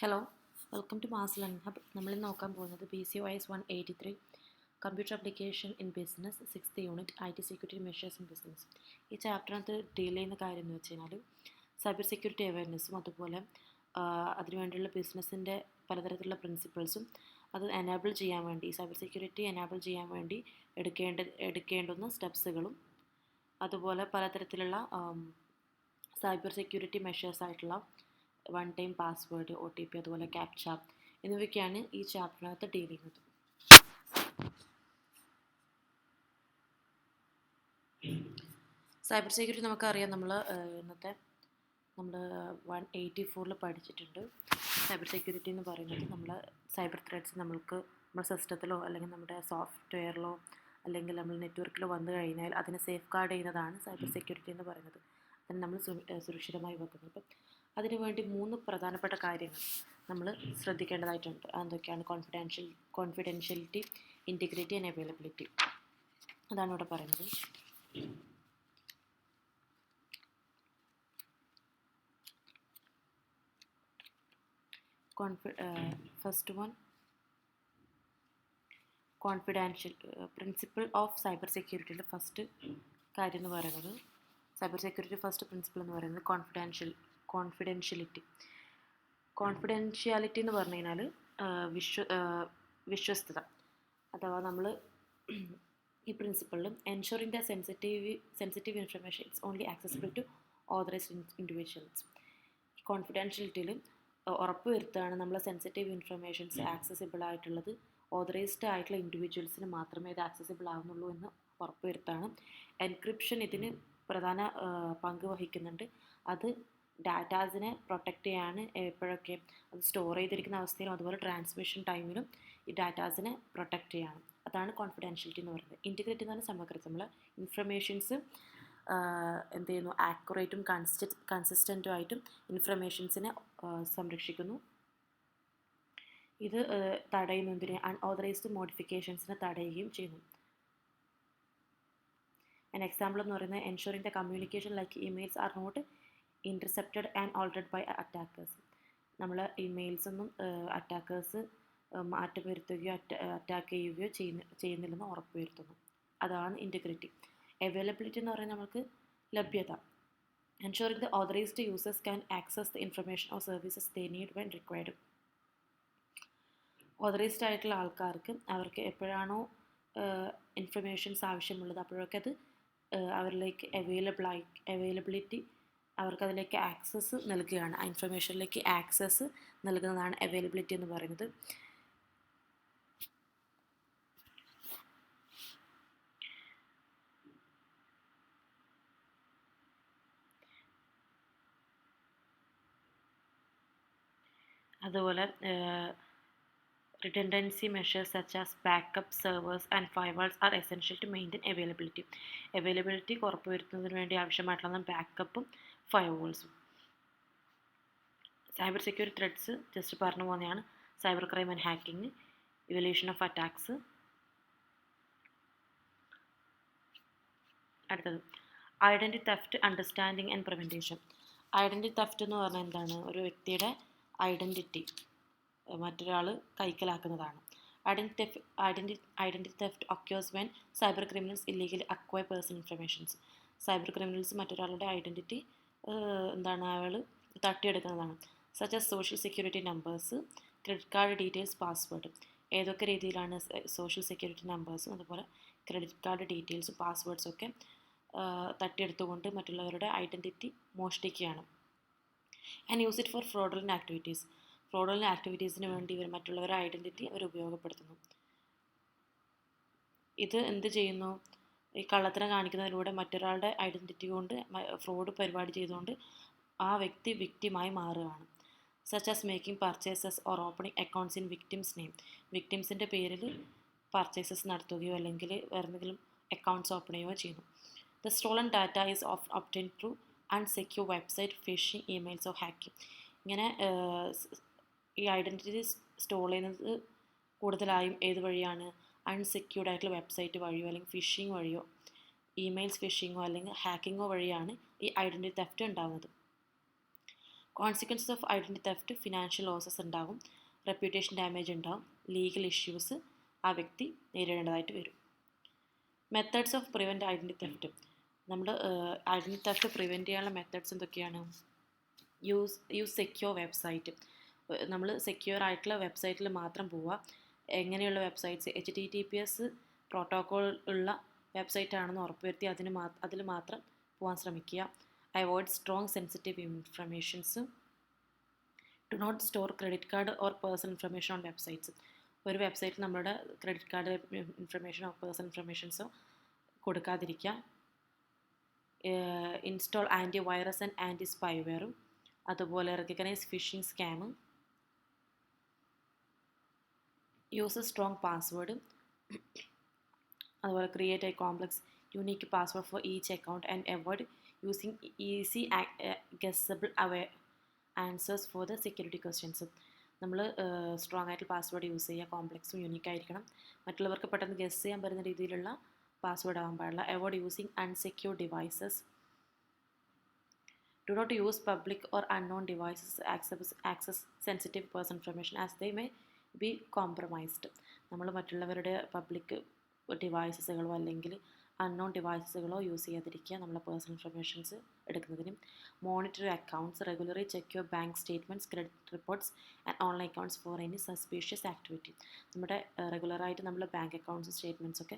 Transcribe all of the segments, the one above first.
Hello, welcome to mass learning hub. നമ്മളിന്ന് നോക്കാൻ പോകുന്നത് BCOIS 183 computer application in business 6th unit IT security measures in business. ഈ ചാപ്റ്ററിനകത്ത് deal ചെയ്യുന്ന കാര്യം എന്ന് വെച്ച് കഴിഞ്ഞാൽ സൈബർ സെക്യൂരിറ്റി അവയർനെസ്സും അതുപോലെ അതിനുവേണ്ടിയുള്ള ബിസിനസ്സിൻ്റെ പലതരത്തിലുള്ള പ്രിൻസിപ്പിൾസും അത് എനാബിൾ ചെയ്യാൻ വേണ്ടി സൈബർ സെക്യൂരിറ്റി എനാബിൾ ചെയ്യാൻ വേണ്ടി എടുക്കേണ്ടുന്ന സ്റ്റെപ്സുകളും അതുപോലെ പലതരത്തിലുള്ള സൈബർ സെക്യൂരിറ്റി മെഷേഴ്സ് ആയിട്ടുള്ള വൺ ടൈം പാസ്വേഡ്, OTP, അതുപോലെ ക്യാപ്ച എന്നിവയൊക്കെയാണ് ഈ ചാപ്റ്ററിനകത്ത് ഡീൽ ചെയ്യുന്നത്. സൈബർ സെക്യൂരിറ്റി നമുക്കറിയാം, നമ്മൾ 184 പഠിച്ചിട്ടുണ്ട്. സൈബർ സെക്യൂരിറ്റി എന്ന് പറയുന്നത് നമ്മൾ സൈബർ ത്രെഡ്സ് നമ്മുടെ സിസ്റ്റത്തിലോ അല്ലെങ്കിൽ നമ്മുടെ സോഫ്റ്റ്വെയറിലോ അല്ലെങ്കിൽ നമ്മൾ നെറ്റ്വർക്കിലോ വന്നു കഴിഞ്ഞാൽ അതിനെ സേഫ് ഗാർഡ് ചെയ്യുന്നതാണ് സൈബർ സെക്യൂരിറ്റി എന്ന് പറയുന്നത്. അതിന് നമ്മൾ സുരക്ഷിതമായി വെക്കുന്നത്. അപ്പം അതിനുവേണ്ടി 3 പ്രധാനപ്പെട്ട കാര്യങ്ങൾ നമ്മൾ ശ്രദ്ധിക്കേണ്ടതായിട്ടുണ്ട്. അതൊക്കെയാണ് കോൺഫിഡൻഷ്യലിറ്റി, ഇൻറ്റിഗ്രിറ്റി ആൻഡ് അവൈലബിലിറ്റി. അതാണ് ഇവിടെ പറയുന്നത്. First one, confidential principle of cyber സെക്യൂരിറ്റിയുടെ ഫസ്റ്റ് കാര്യം എന്ന് പറയുന്നത്, സൈബർ സെക്യൂരിറ്റി ഫസ്റ്റ് പ്രിൻസിപ്പിൾ എന്ന് പറയുന്നത് കോൺഫിഡൻഷ്യാലിറ്റി എന്ന് പറഞ്ഞു കഴിഞ്ഞാൽ വിശ്വസ്തത. അഥവാ നമ്മൾ ഈ പ്രിൻസിപ്പിളിൽ ensuring the sensitive information it's only accessible to authorised individuals. കോൺഫിഡൻഷ്യലിറ്റിയിൽ ഉറപ്പ് വരുത്തുകയാണ് നമ്മളെ സെൻസിറ്റീവ് ഇൻഫർമേഷൻസ് ആക്സസിബിൾ ആയിട്ടുള്ളത് ഓതറൈസ്ഡ് ആയിട്ടുള്ള ഇൻഡിവിജ്വൽസിന് മാത്രമേ ഇത് ആക്സസിബിൾ ആവുന്നുള്ളൂ എന്ന് ഉറപ്പ് വരുത്താണ്. എൻക്രിപ്ഷൻ ഇതിന് പ്രധാന പങ്ക് വഹിക്കുന്നുണ്ട്. അത് ഡാറ്റാസിനെ പ്രൊട്ടക്റ്റ് ചെയ്യാണ്. എപ്പോഴൊക്കെ അത് സ്റ്റോർ ചെയ്തിരിക്കുന്ന അവസ്ഥയിലും അതുപോലെ ട്രാൻസ്മിഷൻ ടൈമിലും ഈ ഡാറ്റാസിനെ പ്രൊട്ടക്റ്റ് ചെയ്യാണ്. അതാണ് കോൺഫിഡൻഷ്യലിറ്റി എന്ന് പറയുന്നത്. ഇൻറ്റിഗ്രിറ്റി എന്ന് പറഞ്ഞാൽ സമഗ്രത. നമ്മൾ ഇൻഫർമേഷൻസ് എന്ത് ചെയ്യുന്നു, ആക്യുറേറ്റും കൺസിസ്റ്റൻറ്റും ആയിട്ടും ഇൻഫർമേഷൻസിനെ സംരക്ഷിക്കുന്നു. ഇത് തടയുന്നതിന് അൺഓതറൈസ്ഡ് മോഡിഫിക്കേഷൻസിനെ തടയുകയും ചെയ്യുന്നു. An example എന്ന് പറയുന്നത് ensuring the communication like emails are not intercepted and altered by attackers. നമ്മൾ ഇമെയിൽസ് ഒന്നും അറ്റാക്കേഴ്സ് മാറ്റം വരുത്തുകയോ അറ്റാക്ക് ചെയ്യുകയോ ചെയ്യുന്നില്ലെന്ന് ഉറപ്പ് വരുത്തുന്നു. അതാണ് ഇൻറ്റിഗ്രിറ്റി. അവൈലബിലിറ്റി എന്ന് പറയുന്നത് നമുക്ക് ലഭ്യത. ensuring the authorized users can access the information or services they need when required. Authorised ആയിട്ടുള്ള ആൾക്കാർക്ക് അവർക്ക് എപ്പോഴാണോ ഇൻഫർമേഷൻസ് ആവശ്യമുള്ളത് അപ്പോഴൊക്കെ അത് അവരിലേക്ക് അവൈലബിലിറ്റി അവർക്കതിലേക്ക് ആക്സസ് നൽകുകയാണ്. ആ ഇൻഫർമേഷനിലേക്ക് ആക്സസ് നൽകുന്നതാണ് അവൈലബിലിറ്റി എന്ന് പറയുന്നത്. അതുപോലെ redundancy measures such as backup servers and firewalls are essential to maintain availability. Availability ഉറപ്പുവരുത്തുന്നതിന് വേണ്ടി ആവശ്യമായിട്ടുള്ള ബാക്കപ്പും ഫയർവാൾസും. സൈബർ സെക്യൂരിറ്റി ത്രെഡ്സ് ജസ്റ്റ് പറഞ്ഞു പോകുന്നതാണ്. Cyber crime and hacking, evolution of attacks. അടുത്തത് identity theft, understanding and prevention. Identity theft എന്ന് പറഞ്ഞാൽ എന്താണ്? ഒരു വ്യക്തിയുടെ ഐഡൻറ്റിറ്റി മറ്റൊരാൾ കൈക്കലാക്കുന്നതാണ്. Identity theft occurs when cyber criminals illegally acquire personal informations. Cyber criminals മറ്റൊരാളുടെ ഐഡൻറ്റിറ്റി അയാൾ തട്ടിയെടുക്കുന്നതാണ്. Such as social security numbers, credit card details, password. ഏതൊക്കെ രീതിയിലാണ് സോഷ്യൽ സെക്യൂരിറ്റി നമ്പേഴ്സും അതുപോലെ ക്രെഡിറ്റ് കാർഡ് ഡീറ്റെയിൽസും പാസ്വേഡ്സും ഒക്കെ തട്ടിയെടുത്തുകൊണ്ട് മറ്റുള്ളവരുടെ ഐഡൻറ്റിറ്റി മോഷ്ടിക്കുകയാണ്. And use it for fraudulent activities. Fraudulent ആക്ടിവിറ്റീസിന് വേണ്ടി ഇവർ മറ്റുള്ളവരുടെ ഐഡൻറ്റിറ്റി അവർ ഉപയോഗപ്പെടുത്തുന്നു. ഇത് എന്ത് ചെയ്യുന്നു? ഈ കള്ളത്തരം കാണിക്കുന്നതിലൂടെ മറ്റൊരാളുടെ ഐഡൻറ്റിറ്റി കൊണ്ട് ഫ്രോഡ് പരിപാടി ചെയ്തുകൊണ്ട് ആ വ്യക്തി വിക്റ്റിമായി മാറുകയാണ്. Such as making purchases or opening accounts in victim's name. വിക്ടിംസിൻ്റെ പേരിൽ പർച്ചേസസ് നടത്തുകയോ അല്ലെങ്കിൽ വേറെന്തെങ്കിലും അക്കൗണ്ട്സ് ഓപ്പൺ ചെയ്യുകയോ ചെയ്യുന്നു. The stolen data is obtained through unsecure website, phishing, emails or hacking. ഇങ്ങനെ ഈ ഐഡൻറ്റിറ്റി സ്റ്റോൾ ചെയ്യുന്നത് കൂടുതലായും ഏത് വഴിയാണ്? അൺസെക്യൂർഡ് ആയിട്ടുള്ള വെബ്സൈറ്റ് വഴിയോ അല്ലെങ്കിൽ ഫിഷിംഗ് വഴിയോ, ഇമെയിൽസ് ഫിഷിങ്ങോ അല്ലെങ്കിൽ ഹാക്കിങ്ങോ വഴിയാണ് ഈ ഐഡൻറ്റിറ്റി തെഫ്റ്റ് ഉണ്ടാകുന്നത്. Consequences of identity theft financial losses ഉണ്ടാകും, റെപ്യൂട്ടേഷൻ ഡാമേജ് ഉണ്ടാകും, ലീഗൽ ഇഷ്യൂസ് ആ വ്യക്തി നേരിടേണ്ടതായിട്ട് വരും. Methods of prevent identity theft. നമ്മൾ ഐഡൻറ്റി തെഫ്റ്റ് പ്രിവെൻറ്റ് ചെയ്യാനുള്ള മെത്തേഡ്സ് എന്തൊക്കെയാണ്? Use secure website. നമ്മൾ സെക്യൂർ ആയിട്ടുള്ള വെബ്സൈറ്റിൽ മാത്രം പോവുക. എങ്ങനെയുള്ള വെബ്സൈറ്റ്സ്? HTTPS പ്രോട്ടോക്കോൾ ഉള്ള വെബ്സൈറ്റ് ആണെന്ന് ഉറപ്പുവരുത്തി അതിൽ മാത്രം പോകാൻ ശ്രമിക്കുക. Avoid strong sensitive informations. Do not store credit card or personal information on websites. ഒരു വെബ്സൈറ്റിൽ നമ്മുടെ ക്രെഡിറ്റ് കാർഡ് ഇൻഫർമേഷനോ പേഴ്സണൽ ഇൻഫർമേഷൻസോ കൊടുക്കാതിരിക്കുക. Install antivirus and anti സ്പൈവെയറും, അതുപോലെ recognise phishing scam, use strong password, അതുപോലെ create a complex unique password for each account and avoid using easy guessable answers for the security questions. നമ്മൾ strong ആയിട്ടുള്ള password use ചെയ്യുക, കോംപ്ലക്സും unique ആയിരിക്കണം, മറ്റുള്ളവർക്ക് പെട്ടെന്ന് ഗസ് ചെയ്യാൻ പറ്റുന്ന രീതിയിലുള്ള പാസ്വേഡ് ആവാൻ പാടില്ല. Avoid using unsecure devices. Do not use public or unknown devices access sensitive personal information as they may be compromised. നമ്മൾ മറ്റുള്ളവരുടെ പബ്ലിക് ഡിവൈസസുകളോ അല്ലെങ്കിൽ അൺനോൺ ഡിവൈസസുകളോ യൂസ് ചെയ്യാതിരിക്കുക നമ്മളെ പേഴ്സണൽ ഇൻഫർമേഷൻസ് എടുക്കുന്നതിനും. Monitor accounts, regularly check your bank statements, credit reports and online accounts for any suspicious activity. നമ്മുടെ റെഗുലറായിട്ട് നമ്മൾ bank accounts statements ഒക്കെ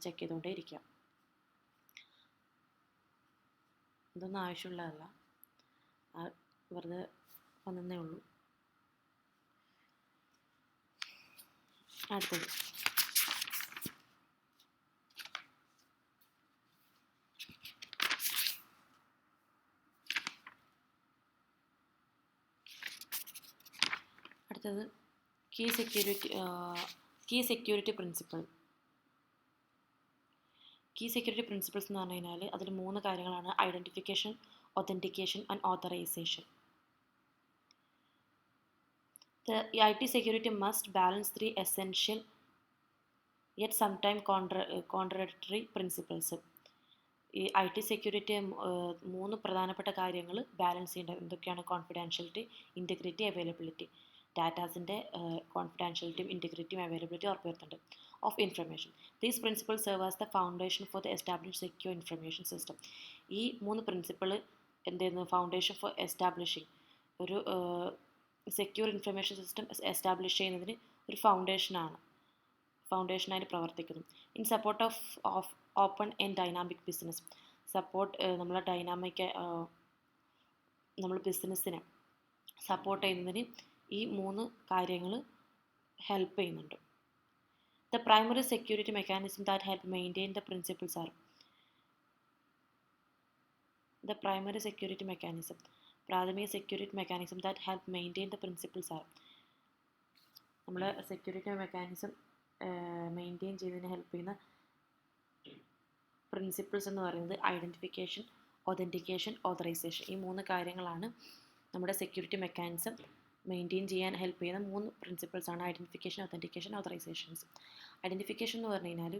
ചെക്ക് ചെയ്തുകൊണ്ടേ ഇരിക്കുക. ഇതൊന്നും ആവശ്യമുള്ളതല്ല, വെറുതെ വന്നേ ഉള്ളൂ. അടുത്തത് key security principle. Key security principles എന്ന് പറഞ്ഞു കഴിഞ്ഞാൽ അതിൽ 3 കാര്യങ്ങളാണ്: identification, authentication and authorization. The IT security must balance 3 essential yet sometimes contradictory principles. ഈ IT സെക്യൂരിറ്റി 3 പ്രധാനപ്പെട്ട കാര്യങ്ങൾ ബാലൻസ് ചെയ്യേണ്ടത് എന്തൊക്കെയാണ്? Confidentiality, integrity, availability. ഡാറ്റാസിൻ്റെ കോൺഫിഡൻഷ്യലിറ്റിയും ഇൻറ്റഗ്രിറ്റിയും അവൈലബിലിറ്റി ഉറപ്പുവരുത്തുന്നുണ്ട്. Of information. These principle serve as the foundation for the establish secure information system. ഈ 3 പ്രിൻസിപ്പിൾ എന്തായിരുന്നു? ഫൗണ്ടേഷൻ ഫോർ എസ്റ്റാബ്ലിഷിങ് ഒരു സെക്യൂർ ഇൻഫർമേഷൻ സിസ്റ്റം എസ്റ്റാബ്ലിഷ് ചെയ്യുന്നതിന് ഒരു ഫൗണ്ടേഷനായിട്ട് പ്രവർത്തിക്കുന്നു. In support of open and dynamic business. നമ്മളെ നമ്മൾ ബിസിനസ്സിനെ സപ്പോർട്ട് ചെയ്യുന്നതിന് ഈ 3 കാര്യങ്ങൾ ഹെൽപ്പ് ചെയ്യുന്നുണ്ട്. The primary security mechanism that help maintain the principles are. The primary security mechanism, പ്രാഥമിക security mechanism that help maintain the principles are. നമ്മൾ security mechanism maintain ചെയ്യുന്നതിന് ഹെൽപ്പ് ചെയ്യുന്ന പ്രിൻസിപ്പിൾസ് എന്ന് പറയുന്നത് ഐഡൻറ്റിഫിക്കേഷൻ, ഒതൻറ്റിക്കേഷൻ, ഓതറൈസേഷൻ. ഈ 3 കാര്യങ്ങളാണ് നമ്മുടെ സെക്യൂരിറ്റി മെക്കാനിസം മെയിൻറ്റെയിൻ ചെയ്യാൻ ഹെൽപ്പ് ചെയ്യുന്ന 3 പ്രിൻസിപ്പിൾസാണ്: ഐഡൻറ്റിഫിക്കേഷൻ, ഒതൻറ്റിക്കേഷൻ, ഓതറൈസേഷൻസ്. ഐഡൻറ്റിഫിക്കേഷൻ എന്ന് പറഞ്ഞു കഴിഞ്ഞാൽ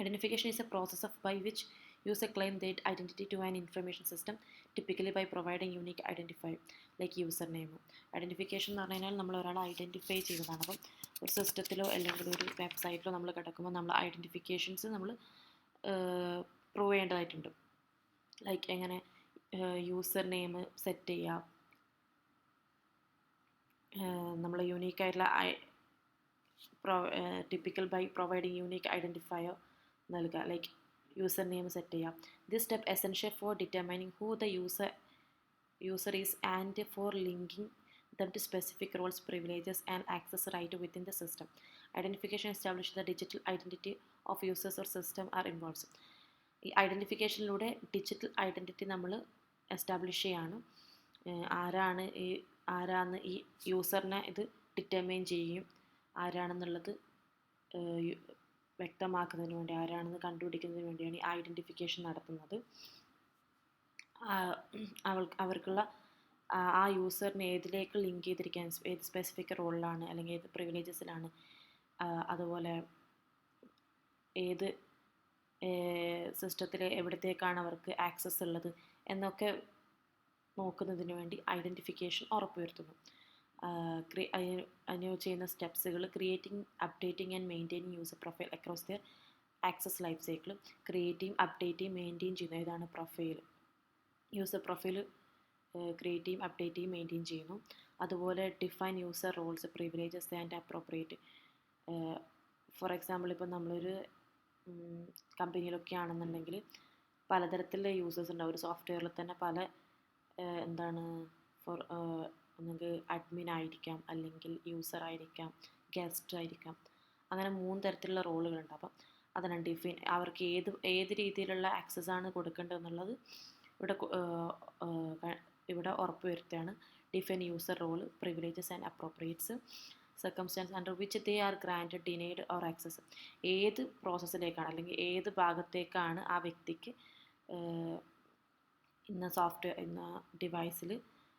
identification is a process by which user claim their identity to an information system, typically by providing unique identifier like username. Identification എന്ന് പറഞ്ഞു കഴിഞ്ഞാൽ നമ്മൾ ഒരാളെ ഐഡൻറ്റിഫൈ ചെയ്യുന്നതാണ്. അപ്പം ഒരു സിസ്റ്റത്തിലോ അല്ലെങ്കിൽ ഒരു വെബ്സൈറ്റിലോ നമ്മൾ കിടക്കുമ്പോൾ നമ്മൾ ഐഡൻറ്റിഫിക്കേഷൻസ് നമ്മൾ പ്രൂവ് ചെയ്യേണ്ടതായിട്ടുണ്ട്. ലൈക്ക് എങ്ങനെ യൂസർ നെയിം സെറ്റ് ചെയ്യുക, നമ്മൾ യൂണീക്കായിട്ടുള്ള typical by providing unique identifier നൽകുക, ലൈക്ക് യൂസർ നെയിം സെറ്റ് ചെയ്യാം. This step essential for determining who the user is and for linking them to specific roles, privileges and access right within the system. Identification establishes the digital identity of users or system are involved. ഈ ഐഡൻറ്റിഫിക്കേഷനിലൂടെ digital identity നമ്മൾ establish ചെയ്യാണ്. ആരാണ് ഈ യൂസറിനെ ഇത് determine ചെയ്യും, ആരാണെന്നുള്ളത് വ്യക്തമാക്കുന്നതിന് വേണ്ടി, ആരാണെന്ന് കണ്ടുപിടിക്കുന്നതിന് വേണ്ടിയാണ് ഈ ഐഡൻറ്റിഫിക്കേഷൻ നടത്തുന്നത്. അവർക്കുള്ള ആ യൂസറിനെ ഏതിലേക്ക് ലിങ്ക് ചെയ്തിരിക്കാൻ, ഏത് സ്പെസിഫിക് റോളിലാണ് അല്ലെങ്കിൽ ഏത് പ്രിവിലേജസിലാണ്, അതുപോലെ ഏത് സിസ്റ്റത്തിൽ എവിടത്തേക്കാണ് അവർക്ക് ആക്സസ് ഉള്ളത് എന്നൊക്കെ നോക്കുന്നതിന് വേണ്ടി ഐഡൻറ്റിഫിക്കേഷൻ ഉറപ്പുവരുത്തുന്നു. അതിന് ചെയ്യുന്ന സ്റ്റെപ്സുകൾ: creating, updating and maintaining user profile across their access life cycle. Creating, update ചെയ്യും, മെയിൻറ്റെയിൻ ചെയ്യുന്നു. ഇതാണ് പ്രൊഫൈൽ. യൂസർ പ്രൊഫൈൽ ക്രിയേറ്റ് ചെയ്യും, അപ്ഡേറ്റ് ചെയ്യും, മെയിൻറ്റെയിൻ ചെയ്യുന്നു. അതുപോലെ define user roles, privileges and appropriate. For example, ഇപ്പോൾ നമ്മളൊരു കമ്പനിയിലൊക്കെ ആണെന്നുണ്ടെങ്കിൽ പലതരത്തിലുള്ള യൂസേഴ്സ് ഉണ്ടാവും. ഒരു സോഫ്റ്റ്വെയറിൽ തന്നെ പല ഒന്നെങ്കിൽ അഡ്മിൻ ആയിരിക്കാം, അല്ലെങ്കിൽ യൂസർ ആയിരിക്കാം, ഗസ്റ്റ് ആയിരിക്കാം. അങ്ങനെ 3 തരത്തിലുള്ള റോളുകളുണ്ട്. അപ്പം അതാണ് ഡിഫൈൻ. അവർക്ക് ഏത് രീതിയിലുള്ള ആക്സസ് ആണ് കൊടുക്കേണ്ടതെന്നുള്ളത് ഇവിടെ ഉറപ്പുവരുത്തുകയാണ്. Define user role, privileges and appropriates, circumstance under which they are granted, denied or access. ഏത് പ്രോസസ്സിലേക്കാണ് അല്ലെങ്കിൽ ഏത് ഭാഗത്തേക്കാണ് ആ വ്യക്തിക്ക് ഇന്ന ഡിവൈസിൽ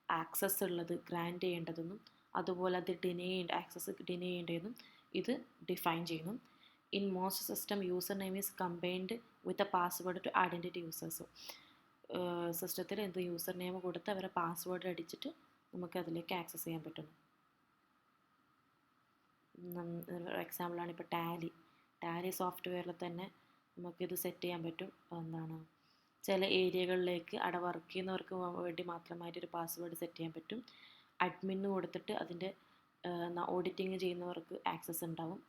ആക്സസ് ഉള്ളത്, ഗ്രാൻറ്റ് ചെയ്യേണ്ടതെന്നും അതുപോലെ അത് ആക്സസ് ഡിനൈ ചെയ്യേണ്ടതെന്നും ഇത് ഡിഫൈൻ ചെയ്യുന്നു. In most system, user name is combined with a password to identity users. സിസ്റ്റത്തിൽ യൂസർ നെയിം കൊടുത്ത് അവരെ പാസ്വേഡ് അടിച്ചിട്ട് നമുക്ക് അതിലേക്ക് ആക്സസ് ചെയ്യാൻ പറ്റുന്നു. എക്സാമ്പിളാണ് ഇപ്പോൾ ടാലി സോഫ്റ്റ്വെയറിൽ തന്നെ നമുക്കിത് സെറ്റ് ചെയ്യാൻ പറ്റും. ചില ഏരിയകളിലേക്ക് അവിടെ വർക്ക് ചെയ്യുന്നവർക്ക് വേണ്ടി മാത്രമായിട്ടൊരു പാസ്വേഡ് സെറ്റ് ചെയ്യാൻ പറ്റും. അഡ്മിൻ കൊടുത്തിട്ട് അതിൻ്റെ ഓഡിറ്റിങ് ചെയ്യുന്നവർക്ക് ആക്സസ് ഉണ്ടാവും.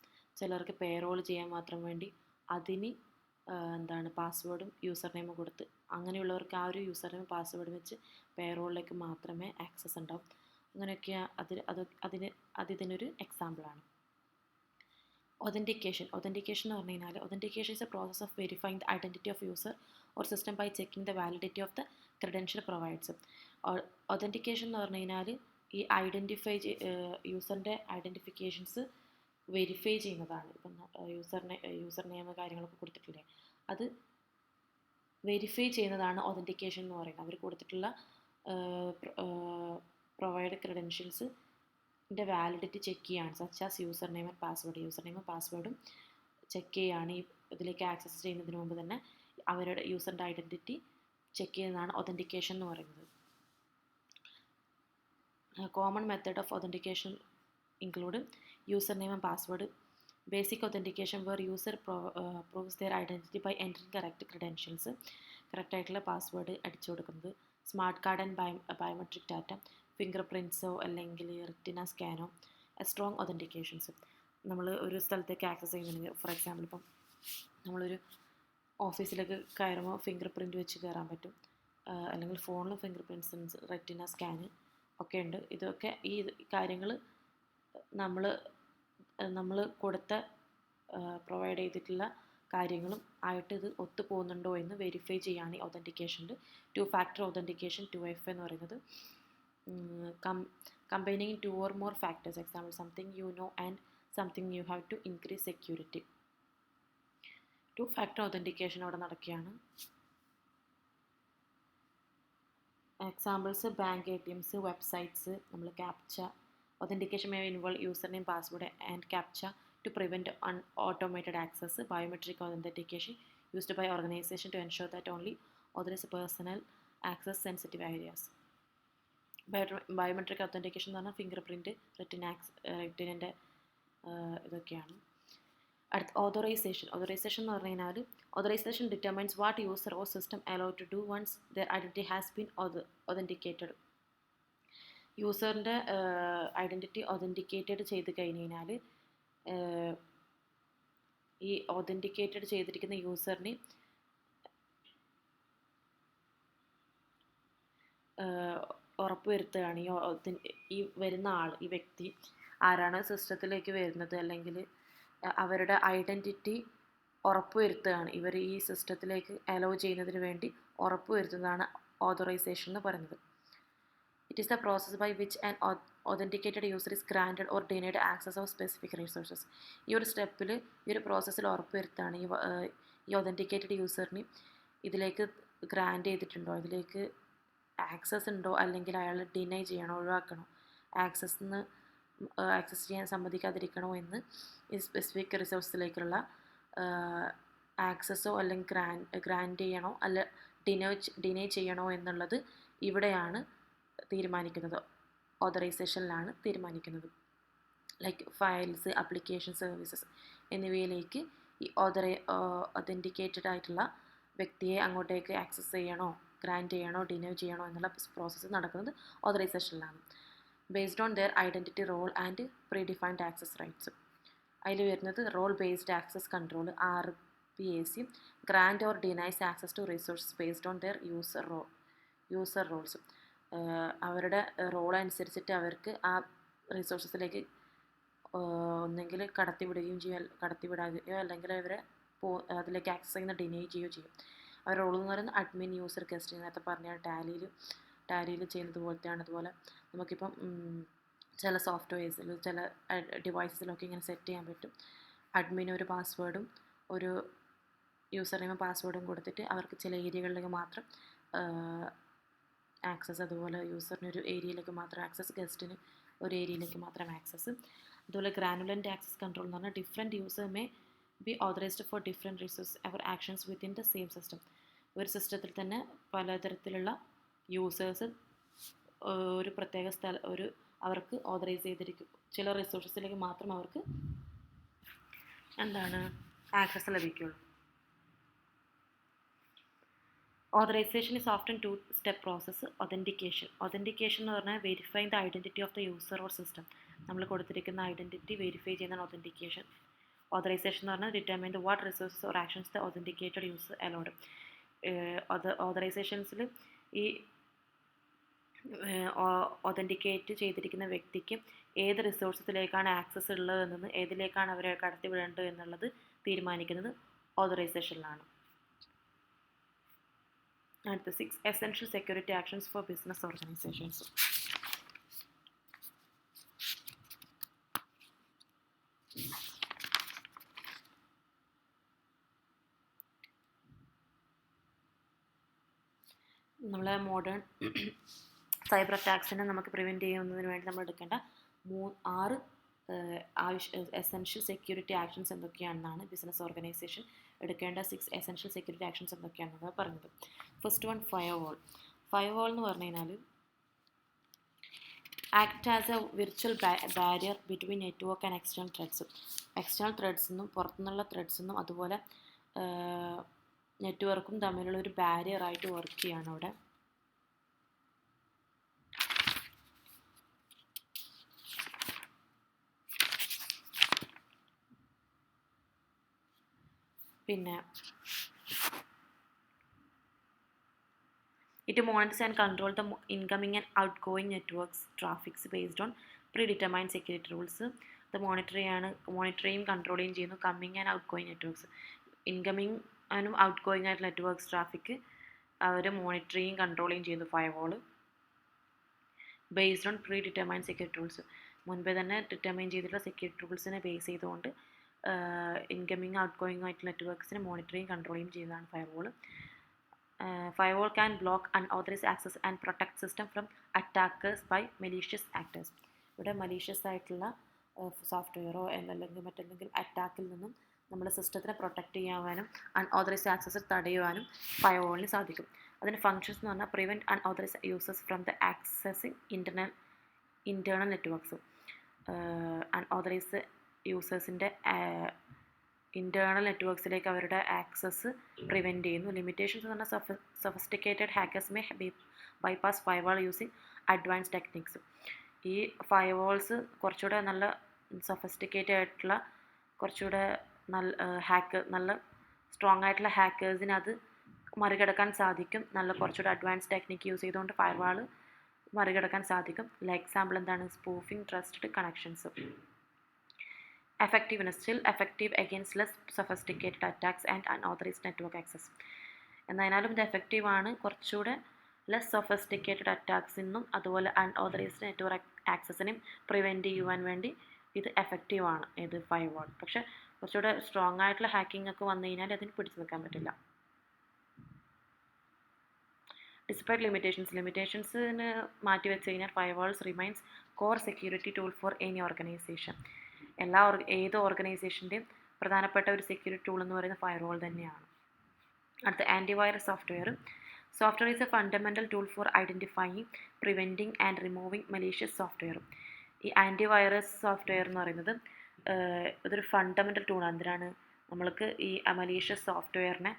ചിലർക്ക് പേറോൾ ചെയ്യാൻ മാത്രം വേണ്ടി അതിന് പാസ്വേഡും യൂസർ നെയിമും കൊടുത്ത്, അങ്ങനെയുള്ളവർക്ക് ആ ഒരു യൂസർ നെയിം പാസ്വേഡ് വെച്ച് പേറോളിലേക്ക് മാത്രമേ ആക്സസ് ഉണ്ടാവും. അങ്ങനെയൊക്കെ അതിനൊരു എക്സാമ്പിളാണ്. ഒതൻറ്റിക്കേഷൻ എന്ന് പറഞ്ഞു കഴിഞ്ഞാൽ, authentication is a process of verifying the identity of user or system by checking the validity of the credential provides. Authentication എന്ന് പറഞ്ഞു കഴിഞ്ഞാൽ ഈ യൂസറിൻ്റെ ഐഡൻറ്റിഫിക്കേഷൻസ് വെരിഫൈ ചെയ്യുന്നതാണ്. ഇപ്പം യൂസർ നെയിം കാര്യങ്ങളൊക്കെ കൊടുത്തിട്ടില്ലേ, അത് വെരിഫൈ ചെയ്യുന്നതാണ് ഒതൻറ്റിക്കേഷൻ എന്ന് പറയുന്നത്. അവർ കൊടുത്തിട്ടുള്ള പ്രൊവൈഡ് ക്രെഡൻഷ്യൽസിൻ്റെ വാലിഡിറ്റി ചെക്ക് ചെയ്യുകയാണ്. Such as user name and പാസ്വേഡും ചെക്ക് ചെയ്യുകയാണ്. ഇതിലേക്ക് ആക്സസ് ചെയ്യുന്നതിന് മുമ്പ് തന്നെ അവരുടെ യൂസറിൻ്റെ ഐഡൻറ്റിറ്റി ചെക്ക് ചെയ്യുന്നതാണ് ഒതൻറ്റിക്കേഷൻ എന്ന് പറയുന്നത്. Common method of authentication include username and password, basic authentication where user proves their identity by entering correct credentials, correct ആയിട്ടുള്ള പാസ്വേഡ് അടിച്ചു കൊടുക്കുന്നത്, smart card and biometric data, finger പ്രിൻറ്റ്സോ അല്ലെങ്കിൽ റെറ്റിന സ്കാനോ, സ്ട്രോങ് ഒതൻറ്റിക്കേഷൻസ്. നമ്മൾ ഒരു സ്ഥലത്തേക്ക് ആക്സസ് ചെയ്യുന്നുണ്ടെങ്കിൽ, ഫോർ എക്സാമ്പിൾ ഇപ്പം നമ്മളൊരു ഓഫീസിലേക്ക് കയറുമ്പോൾ ഫിംഗർ പ്രിൻറ്റ് വെച്ച് കയറാൻ പറ്റും, അല്ലെങ്കിൽ ഫോണിൽ ഫിംഗർ പ്രിൻറ്റ്സ്, റെറ്റിന സ്കാന് ഒക്കെ ഉണ്ട്. ഇതൊക്കെ ഈ കാര്യങ്ങൾ നമ്മൾ കൊടുത്ത പ്രൊവൈഡ് ചെയ്തിട്ടുള്ള കാര്യങ്ങളും ആയിട്ട് ഇത് ഒത്തു പോകുന്നുണ്ടോ എന്ന് വെരിഫൈ ചെയ്യാണ് ഈ ഒതൻറ്റിക്കേഷനിൽ. 2 ഫാക്ടർ ഒതൻറ്റിക്കേഷൻ, 2FA എന്ന് പറയുന്നത്. Combining 2 or more factors, example something you know and something you have to increase security. 2 factor authentication അവിടെ നടക്കുകയാണ്. എക്സാമ്പിൾസ്: ബാങ്ക് ATMs, വെബ്സൈറ്റ്സ്, നമ്മൾ captcha. Authentication may involve username, password, and CAPTCHA to prevent automated access. Biometric authentication used by organization to ensure that only authorized personnel access sensitive areas. Biometric authentication എന്ന് പറഞ്ഞാൽ finger print, റെറ്റിനൻ്റെ ഇതൊക്കെയാണ്. അടുത്ത authorisation എന്ന് പറഞ്ഞു കഴിഞ്ഞാൽ, authorization determines what user or system allow to do once their identity has been authenticated. യൂസറിൻ്റെ identity authenticated ചെയ്ത് കഴിഞ്ഞ് കഴിഞ്ഞാൽ ഈ ഒതൻറ്റിക്കേറ്റഡ് ചെയ്തിരിക്കുന്ന യൂസറിന് ഉറപ്പുവരുത്തുകയാണ് ഈ വരുന്ന ആൾ, ഈ വ്യക്തി ആരാണ് സിസ്റ്റത്തിലേക്ക് വരുന്നത്, അല്ലെങ്കിൽ അവരുടെ ഐഡൻറ്റിറ്റി ഉറപ്പുവരുത്തുകയാണ്. ഇവർ ഈ സിസ്റ്റത്തിലേക്ക് അലോ ചെയ്യുന്നതിന് വേണ്ടി ഉറപ്പുവരുത്തുന്നതാണ് ഓതറൈസേഷൻ എന്ന് പറയുന്നത്. It is the process by which an authenticated user is granted or denied access of specific resources. ഈ ഒരു സ്റ്റെപ്പിൽ, ഈ ഒരു പ്രോസസ്സിൽ ഉറപ്പുവരുത്താണ് ഈ ഒതൻറ്റിക്കേറ്റഡ് യൂസറിന് ഇതിലേക്ക് ഗ്രാൻറ്റ് ചെയ്തിട്ടുണ്ടോ, ഇതിലേക്ക് ആക്സസ് ഉണ്ടോ, അല്ലെങ്കിൽ അയാൾ ഡിനൈ ചെയ്യണോ, ഒഴിവാക്കണോ, ആക്സസ് ചെയ്യാൻ സമ്മതിക്കാതിരിക്കണോ എന്ന് ഈ സ്പെസിഫിക് റിസോഴ്സിലേക്കുള്ള ആക്സസോ അല്ലെങ്കിൽ ഗ്രാൻറ്റ് ചെയ്യണോ അല്ല ഡിനൈ ചെയ്യണോ എന്നുള്ളത് ഇവിടെയാണ് തീരുമാനിക്കുന്നത്, ഓതറൈസേഷനിലാണ് തീരുമാനിക്കുന്നത്. ലൈക്ക് ഫയൽസ്, ആപ്ലിക്കേഷൻ, സർവീസസ് എന്നിവയിലേക്ക് ഈ ഒതൻറ്റിക്കേറ്റഡ് ആയിട്ടുള്ള വ്യക്തിയെ അങ്ങോട്ടേക്ക് ആക്സസ് ചെയ്യണോ, ഗ്രാൻറ്റ് ചെയ്യണോ, ഡിനൈ ചെയ്യണോ എന്നുള്ള പ്രോസസ്സ് നടക്കുന്നത് ഓതറൈസേഷനിലാണ്. Based on their identity, role and predefined access rights. അതിൽ വരുന്നത് role based access control, RBAC. Grant or denies access to resources based on their user roles. അവരുടെ റോൾ അനുസരിച്ചിട്ട് അവർക്ക് ആ റിസോഴ്സസിലേക്ക് ഒന്നെങ്കിൽ കടത്തിവിടുകയോ അല്ലെങ്കിൽ അവരെ അതിലേക്ക് ആക്സസ് ചെയ്യുന്ന ഡിനൈ ചെയ്യുകയോ ചെയ്യും. അവരുടെ റോൾ എന്ന് പറയുന്നത് അഡ്മിൻ, യൂസർ, ഗസ്റ്റ്. നേരത്തെ പറഞ്ഞ ടാലിയിൽ ചെയ്യുന്നത് പോലത്തെയാണ്. അതുപോലെ നമുക്കിപ്പം ചില സോഫ്റ്റ്വെയർസിൽ, ചില ഡിവൈസസിലൊക്കെ ഇങ്ങനെ സെറ്റ് ചെയ്യാൻ പറ്റും. അഡ്മിന് ഒരു പാസ്വേഡും ഒരു യൂസർ നെയിമും പാസ്വേഡും കൊടുത്തിട്ട് അവർക്ക് ചില ഏരിയകളിലേക്ക് മാത്രം ആക്സസ്, അതുപോലെ യൂസറിന് ഒരു ഏരിയയിലേക്ക് മാത്രം ആക്സസ്, ഗസ്റ്റിന് ഒരു ഏരിയയിലേക്ക് മാത്രം ആക്സസ്. അതുപോലെ ഗ്രാനുലൻ്റ് ആക്സസ് കൺട്രോൾ എന്ന് പറഞ്ഞാൽ different user may be authorized for different resource or actions within the same system. ഒരു സിസ്റ്റത്തിൽ തന്നെ പലതരത്തിലുള്ള യൂസേഴ്സ് ഒരു പ്രത്യേക അവർക്ക് ഓതറൈസ് ചെയ്തിരിക്കും. ചില റിസോഴ്സസിലേക്ക് മാത്രം അവർക്ക് ആക്സസ് ലഭിക്കുള്ളൂ. Authorization is often two-step process. Authentication എന്ന് പറഞ്ഞാൽ verifying the identity of the user or system. നമ്മൾ കൊടുത്തിരിക്കുന്ന ഐഡൻറ്റിറ്റി വെരിഫൈ ചെയ്യുന്നതാണ് ഓതൻറ്റിക്കേഷൻ. ഓതറൈസേഷൻ എന്ന് പറഞ്ഞാൽ determine the what resources or actions the authenticated user allowed. ഓതറൈസേഷൻസിൽ ഈ ഒതൻറ്റിക്കേറ്റ് ചെയ്തിരിക്കുന്ന വ്യക്തിക്ക് ഏത് റിസോഴ്സസിലേക്കാണ് ആക്സസ് ഉള്ളതെന്ന്, ഏതിലേക്കാണ് അവരെ കടത്തിവിടേണ്ടത് എന്നുള്ളത് തീരുമാനിക്കുന്നത് ഓതറൈസേഷനിലാണ്. അടുത്ത 6 essential security actions for business organizations. നമ്മളെ മോഡേൺ സൈബർ അറ്റാക്സിനെ നമുക്ക് പ്രിവെൻറ്റ് ചെയ്യുന്നതിന് വേണ്ടി നമ്മൾ എടുക്കേണ്ട 6 എസെൻഷ്യൽ സെക്യൂരിറ്റി ആക്ഷൻസ് എന്തൊക്കെയാണെന്നാണ് ബിസിനസ് ഓർഗനൈസേഷൻ എടുക്കേണ്ട 6 എസെൻഷ്യൽ സെക്യൂരിറ്റി ആക്ഷൻസ് എന്തൊക്കെയാണെന്നാണ് പറഞ്ഞത്. ഫസ്റ്റ് വൺ, ഫയർവാൾ എന്ന് പറഞ്ഞു കഴിഞ്ഞാൽ act as a virtual barrier between network and external ത്രെഡ്സിനും പുറത്തുനിന്നുള്ള ത്രെഡ്സിനും അതുപോലെ നെറ്റ്വർക്കും തമ്മിലുള്ള ഒരു ബാരിയർ ആയിട്ട് വർക്ക് ചെയ്യാണ് അവിടെ. പിന്നെ it monitors and control the incoming and out going networks traffics based on pre determined security rules. ഇത് മോണിറ്ററിയും കൺട്രോളും ചെയ്യുന്നു coming and out going networks. Incoming and out going ആയിട്ട് നെറ്റ്വർക്ക്സ് ട്രാഫിക് അവർ മോണിറ്ററിയും കൺട്രോളും ചെയ്യുന്നു firewall based on pre determined security rules. മുൻപേ തന്നെ determine ചെയ്തിട്ടുള്ള security റൂൾസിനെ base ചെയ്തുകൊണ്ട് incoming out going ആയിട്ടുള്ള നെറ്റ്വർക്ക്സിനെ monitoring കൺട്രോളും ചെയ്യുന്നതാണ് firewall. Firewall can block unauthorized access and protect system from attackers by malicious actors. ഇവിടെ malicious ആയിട്ടുള്ള സോഫ്റ്റ്വെയറോ അല്ലെങ്കിൽ മറ്റെന്തെങ്കിലും അറ്റാക്കിൽ നിന്നും നമ്മുടെ സിസ്റ്റത്തിനെ പ്രൊട്ടക്റ്റ് ചെയ്യാനും അൺഓതറൈസ്ഡ് ആക്സസ് തടയുവാനും ഫയർവാളിന് സാധിക്കും. അതിൻ്റെ ഫങ്ഷൻസ് എന്ന് പറഞ്ഞാൽ prevent unauthorized users from the accessing internal networks. Unauthorized യൂസേഴ്സിൻ്റെ ഇൻറ്റേർണൽ നെറ്റ്വർക്ക്സിലേക്ക് അവരുടെ ആക്സസ് പ്രിവെൻറ്റ് ചെയ്യുന്നു. ലിമിറ്റേഷൻസ് എന്ന് പറഞ്ഞാൽ sophisticated hackers may bypass firewall using advance techniques. ഈ ഫയർവാൾസ് കുറച്ചുകൂടെ നല്ല സഫിസ്റ്റിക്കേറ്റഡ് ആയിട്ടുള്ള കുറച്ചുകൂടെ നല്ല സ്ട്രോങ് ആയിട്ടുള്ള ഹാക്കേഴ്സിന് അത് മറികടക്കാൻ സാധിക്കും. കുറച്ചുകൂടെ അഡ്വാൻസ് ടെക്നിക്ക് യൂസ് ചെയ്തുകൊണ്ട് ഫയർവാൾ മറികടക്കാൻ സാധിക്കും. എക്സാമ്പിൾ എന്താണ്? Spoofing trusted connections. Effectiveness, still effective against less sophisticated attacks and unauthorized network access. എന്നാലും ഇത് എഫക്റ്റീവ് ആണ് കുറച്ചുകൂടെ ലെസ് സൊഫിസ്റ്റിക്കേറ്റഡ് അറ്റാക്സിനും അതുപോലെ അൺഓതറൈസ്ഡ് നെറ്റ്വർക്ക് ആക്സസിനെയും പ്രിവെൻറ്റ് ചെയ്യുവാൻ വേണ്ടി ഇത് എഫക്റ്റീവ് ആണ് ഇത് ഫയർവാൾ. പക്ഷേ കുറച്ചുകൂടെ സ്ട്രോങ് ആയിട്ടുള്ള ഹാക്കിംഗ് ഒക്കെ വന്നു കഴിഞ്ഞാൽ അതിന് പിടിച്ചു നിൽക്കാൻ പറ്റില്ല. ഡിസ്പൈറ്റ് ലിമിറ്റേഷൻസിന് മാറ്റി വെച്ച് കഴിഞ്ഞാൽ firewalls remains core security tool for any organisation. ഏത് ഓർഗനൈസേഷൻ്റെയും പ്രധാനപ്പെട്ട ഒരു സെക്യൂരിറ്റി ടൂൾ എന്ന് പറയുന്നത് ഫയർവാൾ തന്നെയാണ്. അടുത്ത antivirus software. Software is A fundamental tool for identifying, preventing and removing malicious software. ഈ ആൻറ്റിവൈറസ് സോഫ്റ്റ്വെയർ എന്ന് പറയുന്നത് ഇതൊരു ഫണ്ടമെൻ്റൽ ടൂളാണ്. എന്തിനാണ്? നമ്മൾക്ക് ഈ മലീഷ്യസ് സോഫ്റ്റ്വെയറിനെ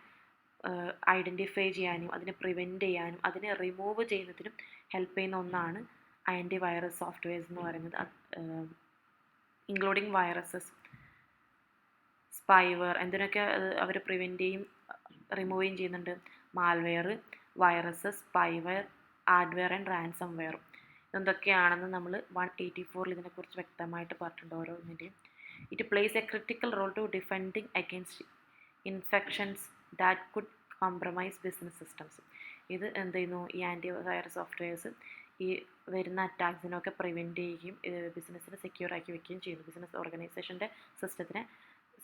ഐഡൻറ്റിഫൈ ചെയ്യാനും അതിനെ പ്രിവെൻറ്റ് ചെയ്യാനും അതിനെ റിമൂവ് ചെയ്യുന്നതിനും ഹെൽപ്പ് ചെയ്യുന്ന ഒന്നാണ് ആൻറ്റിവൈറസ് സോഫ്റ്റ്വെയർസ് എന്ന് പറയുന്നത്. ഇൻക്ലൂഡിങ് വൈറസസ്, സ്പൈവെയർ, എന്തിനൊക്കെ അവർ പ്രിവെൻറ്റ് ചെയ്യും റിമൂവ് ചെയ്യുന്നുണ്ട്? Malware, viruses, spyware, hardware and ransomware. ഇതെന്തൊക്കെയാണെന്ന് നമ്മൾ 184 ഇതിനെക്കുറിച്ച് വ്യക്തമായിട്ട് പറഞ്ഞിട്ടുണ്ട് ഓരോന്നിൻ്റെയും. It plays a critical role to defending against infections that could compromise business systems. ഇത് എന്ത് ചെയ്യുന്നു? ഈ ആൻറ്റിവൈറസ് സോഫ്റ്റ്വെയർസ് ഈ വരുന്ന അറ്റാക്സിനൊക്കെ പ്രിവെൻറ്റ് ചെയ്യുകയും ബിസിനസ്സിനെ സെക്യൂർ ആക്കി വെക്കുകയും ചെയ്യുന്നു. ബിസിനസ് ഓർഗനൈസേഷൻ്റെ സിസ്റ്റത്തിനെ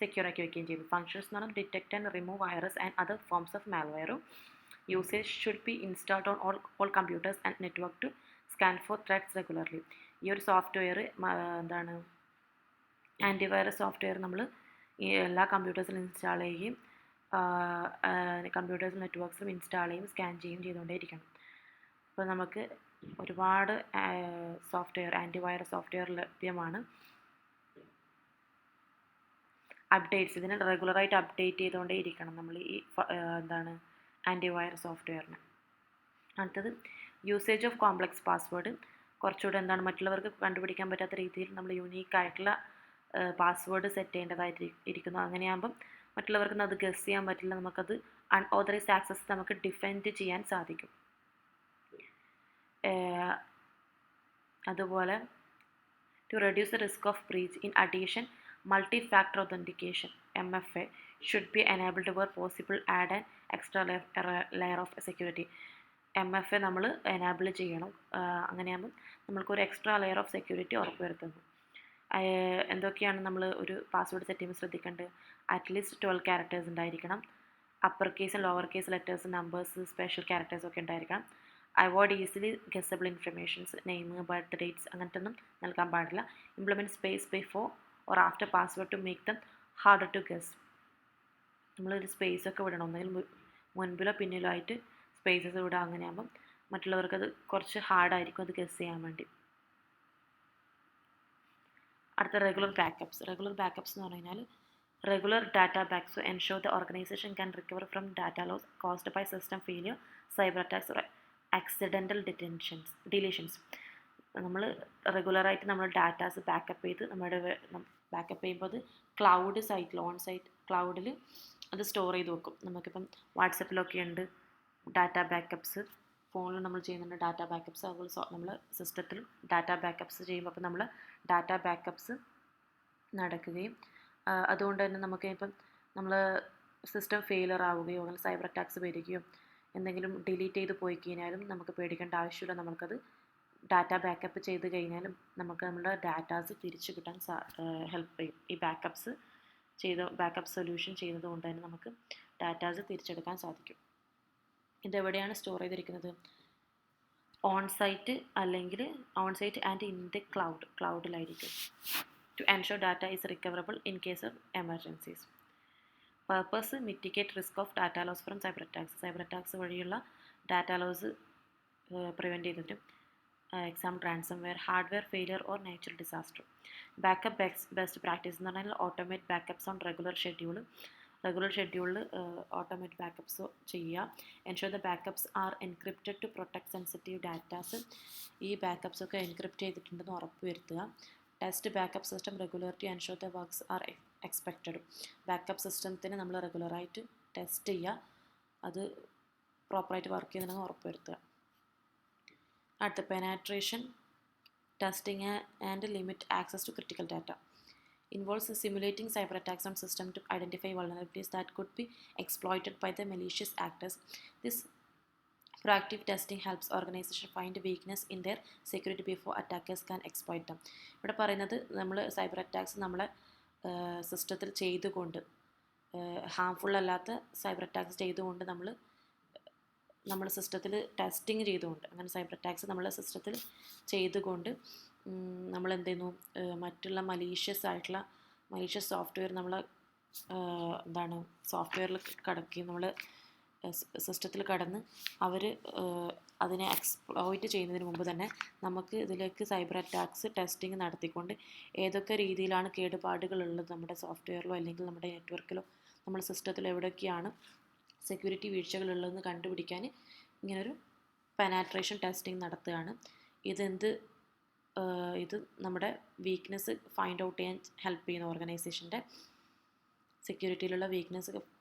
സെക്യൂർ ആക്കി വെക്കുകയും ചെയ്യുന്നു. ഫങ്ഷൻസ് എന്ന് പറഞ്ഞാൽ detect and remove virus and other forms of മാൽവെയറും. Usage should be installed on all computers and network to scan for threats regularly. ഈ ഒരു സോഫ്റ്റ്വെയർ എന്താണ്? ആൻറ്റിവൈറസ് സോഫ്റ്റ്വെയർ നമ്മൾ ഈ എല്ലാ കമ്പ്യൂട്ടേഴ്സിലും ഇൻസ്റ്റാൾ ചെയ്യുകയും കമ്പ്യൂട്ടേഴ്സും നെറ്റ്വർക്ക്സിലും ഇൻസ്റ്റാൾ ചെയ്യും സ്കാൻ ചെയ്യുകയും ചെയ്തുകൊണ്ടേയിരിക്കണം. അപ്പോൾ നമുക്ക് ഒരുപാട് സോഫ്റ്റ്വെയർ ആൻറ്റിവൈറസ് സോഫ്റ്റ്വെയർ ലഭ്യമാണ്. അപ്ഡേറ്റ്സ് ഇതിനെ റെഗുലറായിട്ട് അപ്ഡേറ്റ് ചെയ്തുകൊണ്ടേ ഇരിക്കണം നമ്മൾ ഈ എന്താണ് ആൻറ്റിവൈറസ് സോഫ്റ്റ്വെയറിന്. അടുത്തത് യൂസേജ് ഓഫ് കോംപ്ലക്സ് പാസ്വേഡ്. കുറച്ചുകൂടെ എന്താണ് മറ്റുള്ളവർക്ക് കണ്ടുപിടിക്കാൻ പറ്റാത്ത രീതിയിൽ നമ്മൾ യൂണീക്കായിട്ടുള്ള പാസ്വേഡ് സെറ്റ് ചെയ്യേണ്ടതായിട്ട് ഇരിക്കുന്നു. അങ്ങനെയാകുമ്പം മറ്റുള്ളവർക്ക് അത് ഗസ് ചെയ്യാൻ പറ്റില്ല. നമുക്കത് അൺഓതറൈസ്ഡ് ആക്സസ് നമുക്ക് ഡിഫെൻഡ് ചെയ്യാൻ സാധിക്കും. അതുപോലെ to reduce the risk of breach in addition multi-factor authentication MFA should be enabled where possible. Add an extra layer of security. MFA നമ്മൾ എനാബിൾ ചെയ്യണം. അങ്ങനെയാകുമ്പോൾ നമ്മൾക്കൊരു എക്സ്ട്രാ ലെയർ ഓഫ് സെക്യൂരിറ്റി ഉറപ്പുവരുത്തുന്നു. എന്തൊക്കെയാണ് നമ്മൾ ഒരു പാസ്വേഡ് സെറ്റ് ചെയ്യുമ്പോൾ ശ്രദ്ധിക്കേണ്ടത്? അറ്റ്ലീസ്റ്റ് 12 ക്യാരക്ടേഴ്സ് ഉണ്ടായിരിക്കണം. അപ്പർ കേസും lower case letters, numbers, special characters ഒക്കെ ഉണ്ടായിരിക്കണം. Avoid easily guessable informations, name, birth dates അങ്ങനത്തെ ഒന്നും നൽകാൻ പാടില്ല. Implement space before or after password to make them harder to guess. നമ്മളൊരു സ്പേസൊക്കെ വിടണം. ഒന്നെങ്കിൽ മുൻപിലോ പിന്നിലോ ആയിട്ട് സ്പേസസ് വിടുക. അങ്ങനെയാകുമ്പം മറ്റുള്ളവർക്കത് കുറച്ച് ഹാർഡായിരിക്കും അത് ഗസ് ചെയ്യാൻ വേണ്ടി. അടുത്ത റെഗുലർ ബാക്കപ്സ്. റെഗുലർ ബാക്കപ്സ് എന്ന് പറഞ്ഞു കഴിഞ്ഞാൽ regular data backs ensure the organization can recover from data loss caused by system failure, cyber attacks or accidental deletions. നമ്മൾ റെഗുലറായിട്ട് നമ്മൾ ഡാറ്റാസ് ബാക്കപ്പ് ചെയ്ത് ബാക്കപ്പ് ചെയ്യുമ്പോൾ അത് ക്ലൗഡ് സൈറ്റിൽ ഓൺ സൈറ്റ് ക്ലൗഡിൽ അത് സ്റ്റോർ ചെയ്ത് വെക്കും. നമുക്കിപ്പം വാട്സപ്പിലൊക്കെ ഉണ്ട് ഡാറ്റ ബാക്കപ്സ്, ഫോണിൽ നമ്മൾ ചെയ്യുന്നുണ്ട് ഡാറ്റ ബാക്കപ്സ്. അതുപോലെ നമ്മൾ സിസ്റ്റത്തിൽ ഡാറ്റ ബാക്കപ്സ് ചെയ്യുമ്പോൾ അപ്പം നമ്മൾ ഡാറ്റ ബാക്കപ്സ് നടക്കുകയും അതുകൊണ്ട് തന്നെ നമുക്ക് ഇപ്പം നമ്മൾ സിസ്റ്റം ഫെയിലർ ആവുകയോ അല്ലെങ്കിൽ സൈബർ അറ്റാക്സ് വരികയോ എന്തെങ്കിലും ഡിലീറ്റ് ചെയ്ത് പോയി കഴിഞ്ഞാലും നമുക്ക് പേടിക്കേണ്ട ആവശ്യമില്ല. നമുക്കത് ഡാറ്റ ബാക്കപ്പ് ചെയ്ത് കഴിഞ്ഞാലും നമുക്ക് നമ്മുടെ ഡാറ്റാസ് തിരിച്ചു കിട്ടാൻ ഹെൽപ്പ് ചെയ്യും. ഈ ബാക്കപ്പ് സൊല്യൂഷൻ ചെയ്യുന്നത് കൊണ്ട് തന്നെ നമുക്ക് ഡാറ്റാസ് തിരിച്ചെടുക്കാൻ സാധിക്കും. ഇതെവിടെയാണ് സ്റ്റോർ ചെയ്തിരിക്കുന്നത്? ഓൺ സൈറ്റ് അല്ലെങ്കിൽ on site and in the ക്ലൗഡിലായിരിക്കും. To ensure data is recoverable in case of emergencies. Purpose mitigate risk of data loss from cyber attacks. Cyber attacks വഴിയുള്ള ഡാറ്റ ലോസ് പ്രിവെൻറ്റ് ചെയ്തിട്ടും example ransomware, hardware failure or natural disaster. Backup best practice എന്ന് പറഞ്ഞാൽ automate backups on regular ഷെഡ്യൂളിൽ automate backups ചെയ്യുക. Ensure the backups are encrypted to protect sensitive datas. ഈ backups ഒക്കെ encrypt ചെയ്തിട്ടുണ്ടെന്ന് ഉറപ്പ് വരുത്തുക. Test backup system regular to ensure the works are expected. Backup സിസ്റ്റത്തിന് നമ്മൾ റെഗുലറായിട്ട് ടെസ്റ്റ് ചെയ്യുക, അത് പ്രോപ്പറായിട്ട് വർക്ക് ചെയ്യുന്നുണ്ടെന്ന് ഉറപ്പ് വരുത്തുക. അടുത്ത penetration testing and limit access to critical data. Involves simulating cyber attacks on system to identify vulnerabilities that could be exploited by the malicious actors. This proactive testing helps organizations find weakness in their security before attackers can exploit them. ഇവിടെ പറയുന്നത് നമ്മൾ cyber attacks നമ്മളെ സിസ്റ്റത്തിൽ ചെയ്തുകൊണ്ട് harmful അല്ലാത്ത cyber attacks ചെയ്തുകൊണ്ട് നമ്മൾ സിസ്റ്റത്തിൽ ടെസ്റ്റിംഗ് ചെയ്തുകൊണ്ട് അങ്ങനെ സൈബർ അറ്റാക്സ് നമ്മളെ സിസ്റ്റത്തിൽ ചെയ്തുകൊണ്ട് നമ്മൾ എന്ത് ചെയ്യുന്നു? മറ്റുള്ള മലീഷ്യസ് സോഫ്റ്റ്വെയർ നമ്മൾ സോഫ്റ്റ്വെയറിൽ കടക്കുകയും നമ്മൾ സിസ്റ്റത്തിൽ കടന്ന് അവർ അതിനെ എക്സ്പ്ലോയിറ്റ് ചെയ്യുന്നതിന് മുമ്പ് തന്നെ നമുക്ക് ഇതിലേക്ക് സൈബർ അറ്റാക്സ് ടെസ്റ്റിംഗ് നടത്തിക്കൊണ്ട് ഏതൊക്കെ രീതിയിലാണ് കേടുപാടുകളുള്ളത് നമ്മുടെ സോഫ്റ്റ്വെയറിലോ അല്ലെങ്കിൽ നമ്മുടെ നെറ്റ്വർക്കിലോ നമ്മുടെ സിസ്റ്റത്തിലോ എവിടെയൊക്കെയാണ് സെക്യൂരിറ്റി വീഴ്ചകളുള്ളതെന്ന് കണ്ടുപിടിക്കാൻ ഇങ്ങനൊരു പെനാട്രേഷൻ ടെസ്റ്റിംഗ് നടത്തുകയാണ്. ഇത് നമ്മുടെ വീക്ക്നെസ് ഫൈൻഡ് ഔട്ട് ചെയ്യാൻ ഹെൽപ്പ് ചെയ്യുന്ന ഓർഗനൈസേഷൻ്റെ സെക്യൂരിറ്റിയിലുള്ള വീക്ക്നെസ്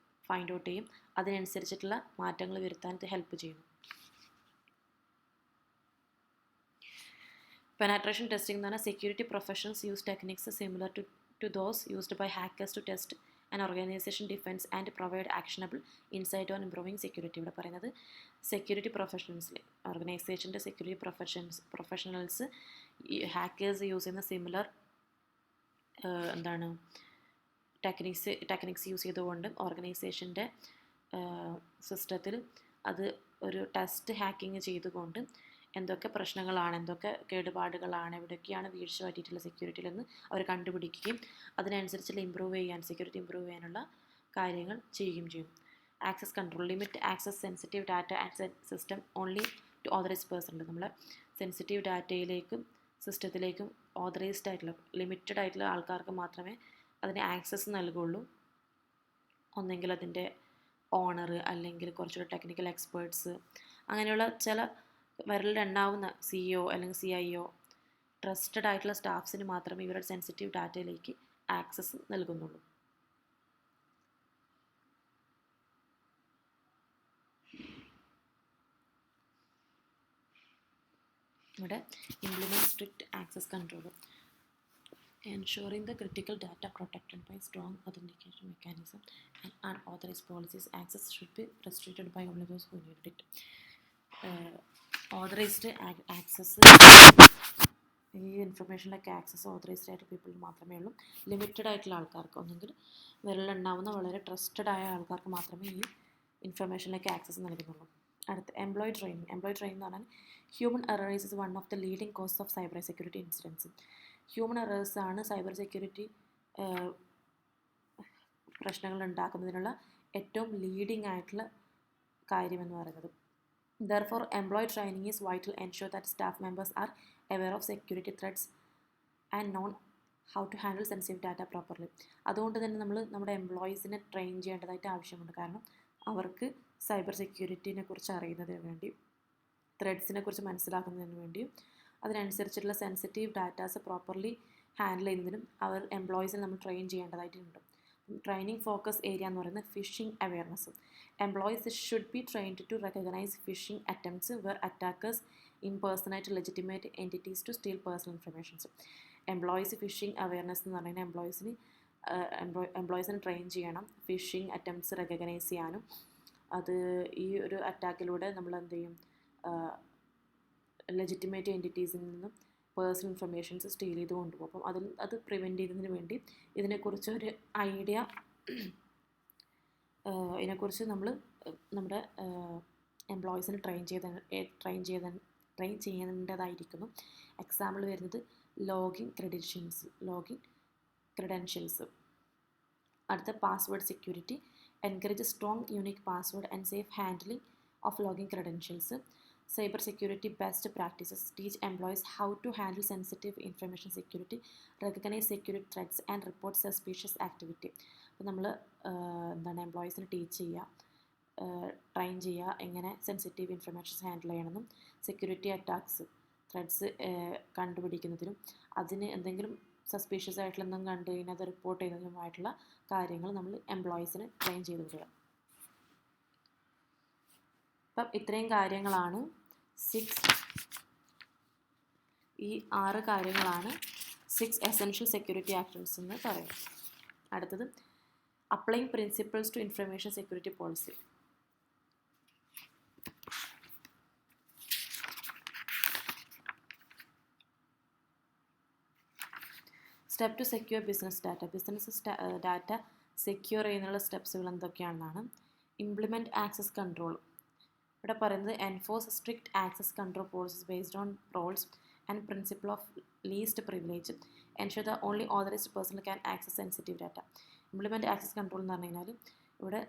ഫൈൻഡ് ഔട്ട് ചെയ്യും, അതിനനുസരിച്ചിട്ടുള്ള മാറ്റങ്ങൾ വരുത്താൻ ഇത് ഹെൽപ്പ് ചെയ്യുന്നു. പെനാട്രേഷൻ ടെസ്റ്റിംഗ് എന്ന് പറഞ്ഞാൽ security professionals use techniques similar to those used by hackers to test and organization defence and provide actionable insight on improving security. ഇവിടെ പറയുന്നത് സെക്യൂരിറ്റി പ്രൊഫഷണൽസിൽ ഓർഗനൈസേഷൻ്റെ സെക്യൂരിറ്റി പ്രൊഫഷണൽസ് ഹാക്കേഴ്സ് യൂസ് ചെയ്യുന്ന സിമിലർ ടെക്നിക്സ് യൂസ് ചെയ്തുകൊണ്ട് ഓർഗനൈസേഷൻ്റെ സിസ്റ്റത്തിൽ അത് ഒരു ടെസ്റ്റ് ഹാക്കിങ് ചെയ്തുകൊണ്ട് എന്തൊക്കെ പ്രശ്നങ്ങളാണ്, എന്തൊക്കെ കേടുപാടുകളാണ്, എവിടെയൊക്കെയാണ് വീഴ്ച പറ്റിയിട്ടുള്ള സെക്യൂരിറ്റിയിലെന്ന് അവർ കണ്ടുപിടിക്കുകയും അതിനനുസരിച്ചുള്ള സെക്യൂരിറ്റി ഇമ്പ്രൂവ് ചെയ്യാനുള്ള കാര്യങ്ങൾ ചെയ്യുകയും ചെയ്യും. Access control limit access sensitive data and system only to authorised person. നമ്മളെ സെൻസിറ്റീവ് ഡാറ്റയിലേക്കും സിസ്റ്റത്തിലേക്കും ഓതറൈസ്ഡ് ആയിട്ടുള്ള ലിമിറ്റഡ് ആയിട്ടുള്ള ആൾക്കാർക്ക് മാത്രമേ അതിന് ആക്സസ് നൽകുള്ളൂ. ഒന്നെങ്കിൽ അതിൻ്റെ ഓണർ അല്ലെങ്കിൽ കുറച്ചുകൂടെ ടെക്നിക്കൽ എക്സ്പേർട്സ്, അങ്ങനെയുള്ള ചില വിരലിലെണ്ണാവുന്ന CEO അല്ലെങ്കിൽ CIO ട്രസ്റ്റഡ് ആയിട്ടുള്ള സ്റ്റാഫ്സിന് മാത്രമേ ഇവരുടെ സെൻസിറ്റീവ് ഡാറ്റയിലേക്ക് ആക്സസ് നൽകുന്നുള്ളൂ. ഇവിടെ implement strict access control. Ensuring the critical data protected by strong authentication mechanism and unauthorized policies, access should be restricted by only those who need it. Authorised access, ഈ ഇൻഫർമേഷനിലൊക്കെ access authorised ആയിട്ട് people മാത്രമേ ഉള്ളൂ. Limited ആയിട്ടുള്ള ആൾക്കാർക്ക്, ഒന്നെങ്കിൽ വിരലുണ്ടാവുന്ന വളരെ trusted ആയ ആൾക്കാർക്ക് മാത്രമേ ഈ ഇൻഫർമേഷനിലേക്ക് ആക്സസ് നൽകുന്നുള്ളൂ. അടുത്ത് എംപ്ലോയി ട്രെയിനിങ്. എംപ്ലോയി ട്രെയിനിങ് എന്ന് പറഞ്ഞാൽ human errors is one of the leading cause of cyber security incidents. Human errors ആണ് സൈബർ സെക്യൂരിറ്റി പ്രശ്നങ്ങൾ ഉണ്ടാക്കുന്നതിനുള്ള ഏറ്റവും ലീഡിങ് ആയിട്ടുള്ള കാര്യമെന്ന് പറയുന്നത്. Therefore, employee training is vital to ensure that staff members are aware of security threats and know how to handle sensitive data properly. അതുകൊണ്ട് തന്നെ നമ്മൾ നമ്മുടെ എംപ്ലോയീസിനെ ട്രെയിൻ ചെയ്യേണ്ടതായിട്ട് ആവശ്യമുണ്ട്. കാരണം അവർക്ക് സൈബർ സെക്യൂരിറ്റിനെ കുറിച്ച് അറിയുന്നതിന് വേണ്ടി, ത്രെഡ്സിനെ കുറിച്ച് മനസ്സിലാക്കുന്നതിന് വേണ്ടിയും അതിനനുസരിച്ചുള്ള സെൻസിറ്റീവ് ഡാറ്റാസ് പ്രോപ്പർലി ഹാൻഡിൽ ചെയ്യുന്നതിനും എംപ്ലോയീസിനെ നമ്മൾ ട്രെയിൻ ചെയ്യേണ്ടതായിട്ടുണ്ട്. ട്രെയിനിങ് ഫോക്കസ് ഏരിയ എന്ന് പറയുന്നത് phishing awareness. Employees should be trained to recognize phishing attempts where attackers impersonate legitimate entities to steal personal informations. Employees phishing awareness എന്ന് പറയുന്നത് എംപ്ലോയീസിനെ ട്രെയിൻ ചെയ്യണം phishing attempts recognize ചെയ്യാനും. അത് ഈ ഒരു അറ്റാക്കിലൂടെ നമ്മൾ എന്ത് ചെയ്യും, ലെജിറ്റിമേറ്റ് എൻറ്റിറ്റീസിൽ നിന്നും പേഴ്സണൽ ഇൻഫർമേഷൻസ് സ്റ്റീൽ ചെയ്ത് കൊണ്ടുപോകും. അപ്പം അത് പ്രിവെൻറ്റ് ചെയ്യുന്നതിന് വേണ്ടി ഇതിനെക്കുറിച്ചൊരു ഐഡിയ, ഇതിനെക്കുറിച്ച് നമ്മൾ നമ്മുടെ എംപ്ലോയീസിനെ ട്രെയിൻ ചെയ്യേണ്ടതായിരിക്കുന്നു. എക്സാമ്പിൾ വരുന്നത് ലോഗിൻ ക്രെഡൻഷ്യൽസ്. അടുത്ത password security. Encourage strong unique password and safe handling of login credentials. Cyber security best practices teach employees how to handle sensitive information security, recognize security threats and report suspicious activity. അപ്പോൾ നമ്മൾ എംപ്ലോയീസിനെ train ചെയ്യുക എങ്ങനെ sensitive informations handle ചെയ്യണമെന്നും security attacks threads കണ്ടുപിടിക്കുന്നതിനും അതിന് എന്തെങ്കിലും suspicious ആയിട്ടുള്ള എന്തെങ്കിലും കണ്ടു കഴിഞ്ഞാൽ അത് റിപ്പോർട്ട് ചെയ്യുന്നതിനുമായിട്ടുള്ള കാര്യങ്ങൾ നമ്മൾ എംപ്ലോയീസിന് ട്രെയിൻ ചെയ്ത് വിടുക. അപ്പം ഇത്രയും കാര്യങ്ങളാണ് 6 കാര്യങ്ങളാണ് 6 എസെൻഷ്യൽ സെക്യൂരിറ്റി ആക്ഷൻസ് എന്ന് പറയുന്നത്. അടുത്തത് applying principles to information security policy. Step to secure business data. Data secure ചെയ്യുന്നുള്ള സ്റ്റെപ്സുകൾ എന്തൊക്കെയാണെന്നാണ്. Implement access control. ഇവിടെ പറയുന്നത് enforce strict access control policies based on roles and principle of least privilege. Ensure the only authorized person can access sensitive data. Implement access control എന്ന് പറഞ്ഞു കഴിഞ്ഞാൽ ഇവിടെ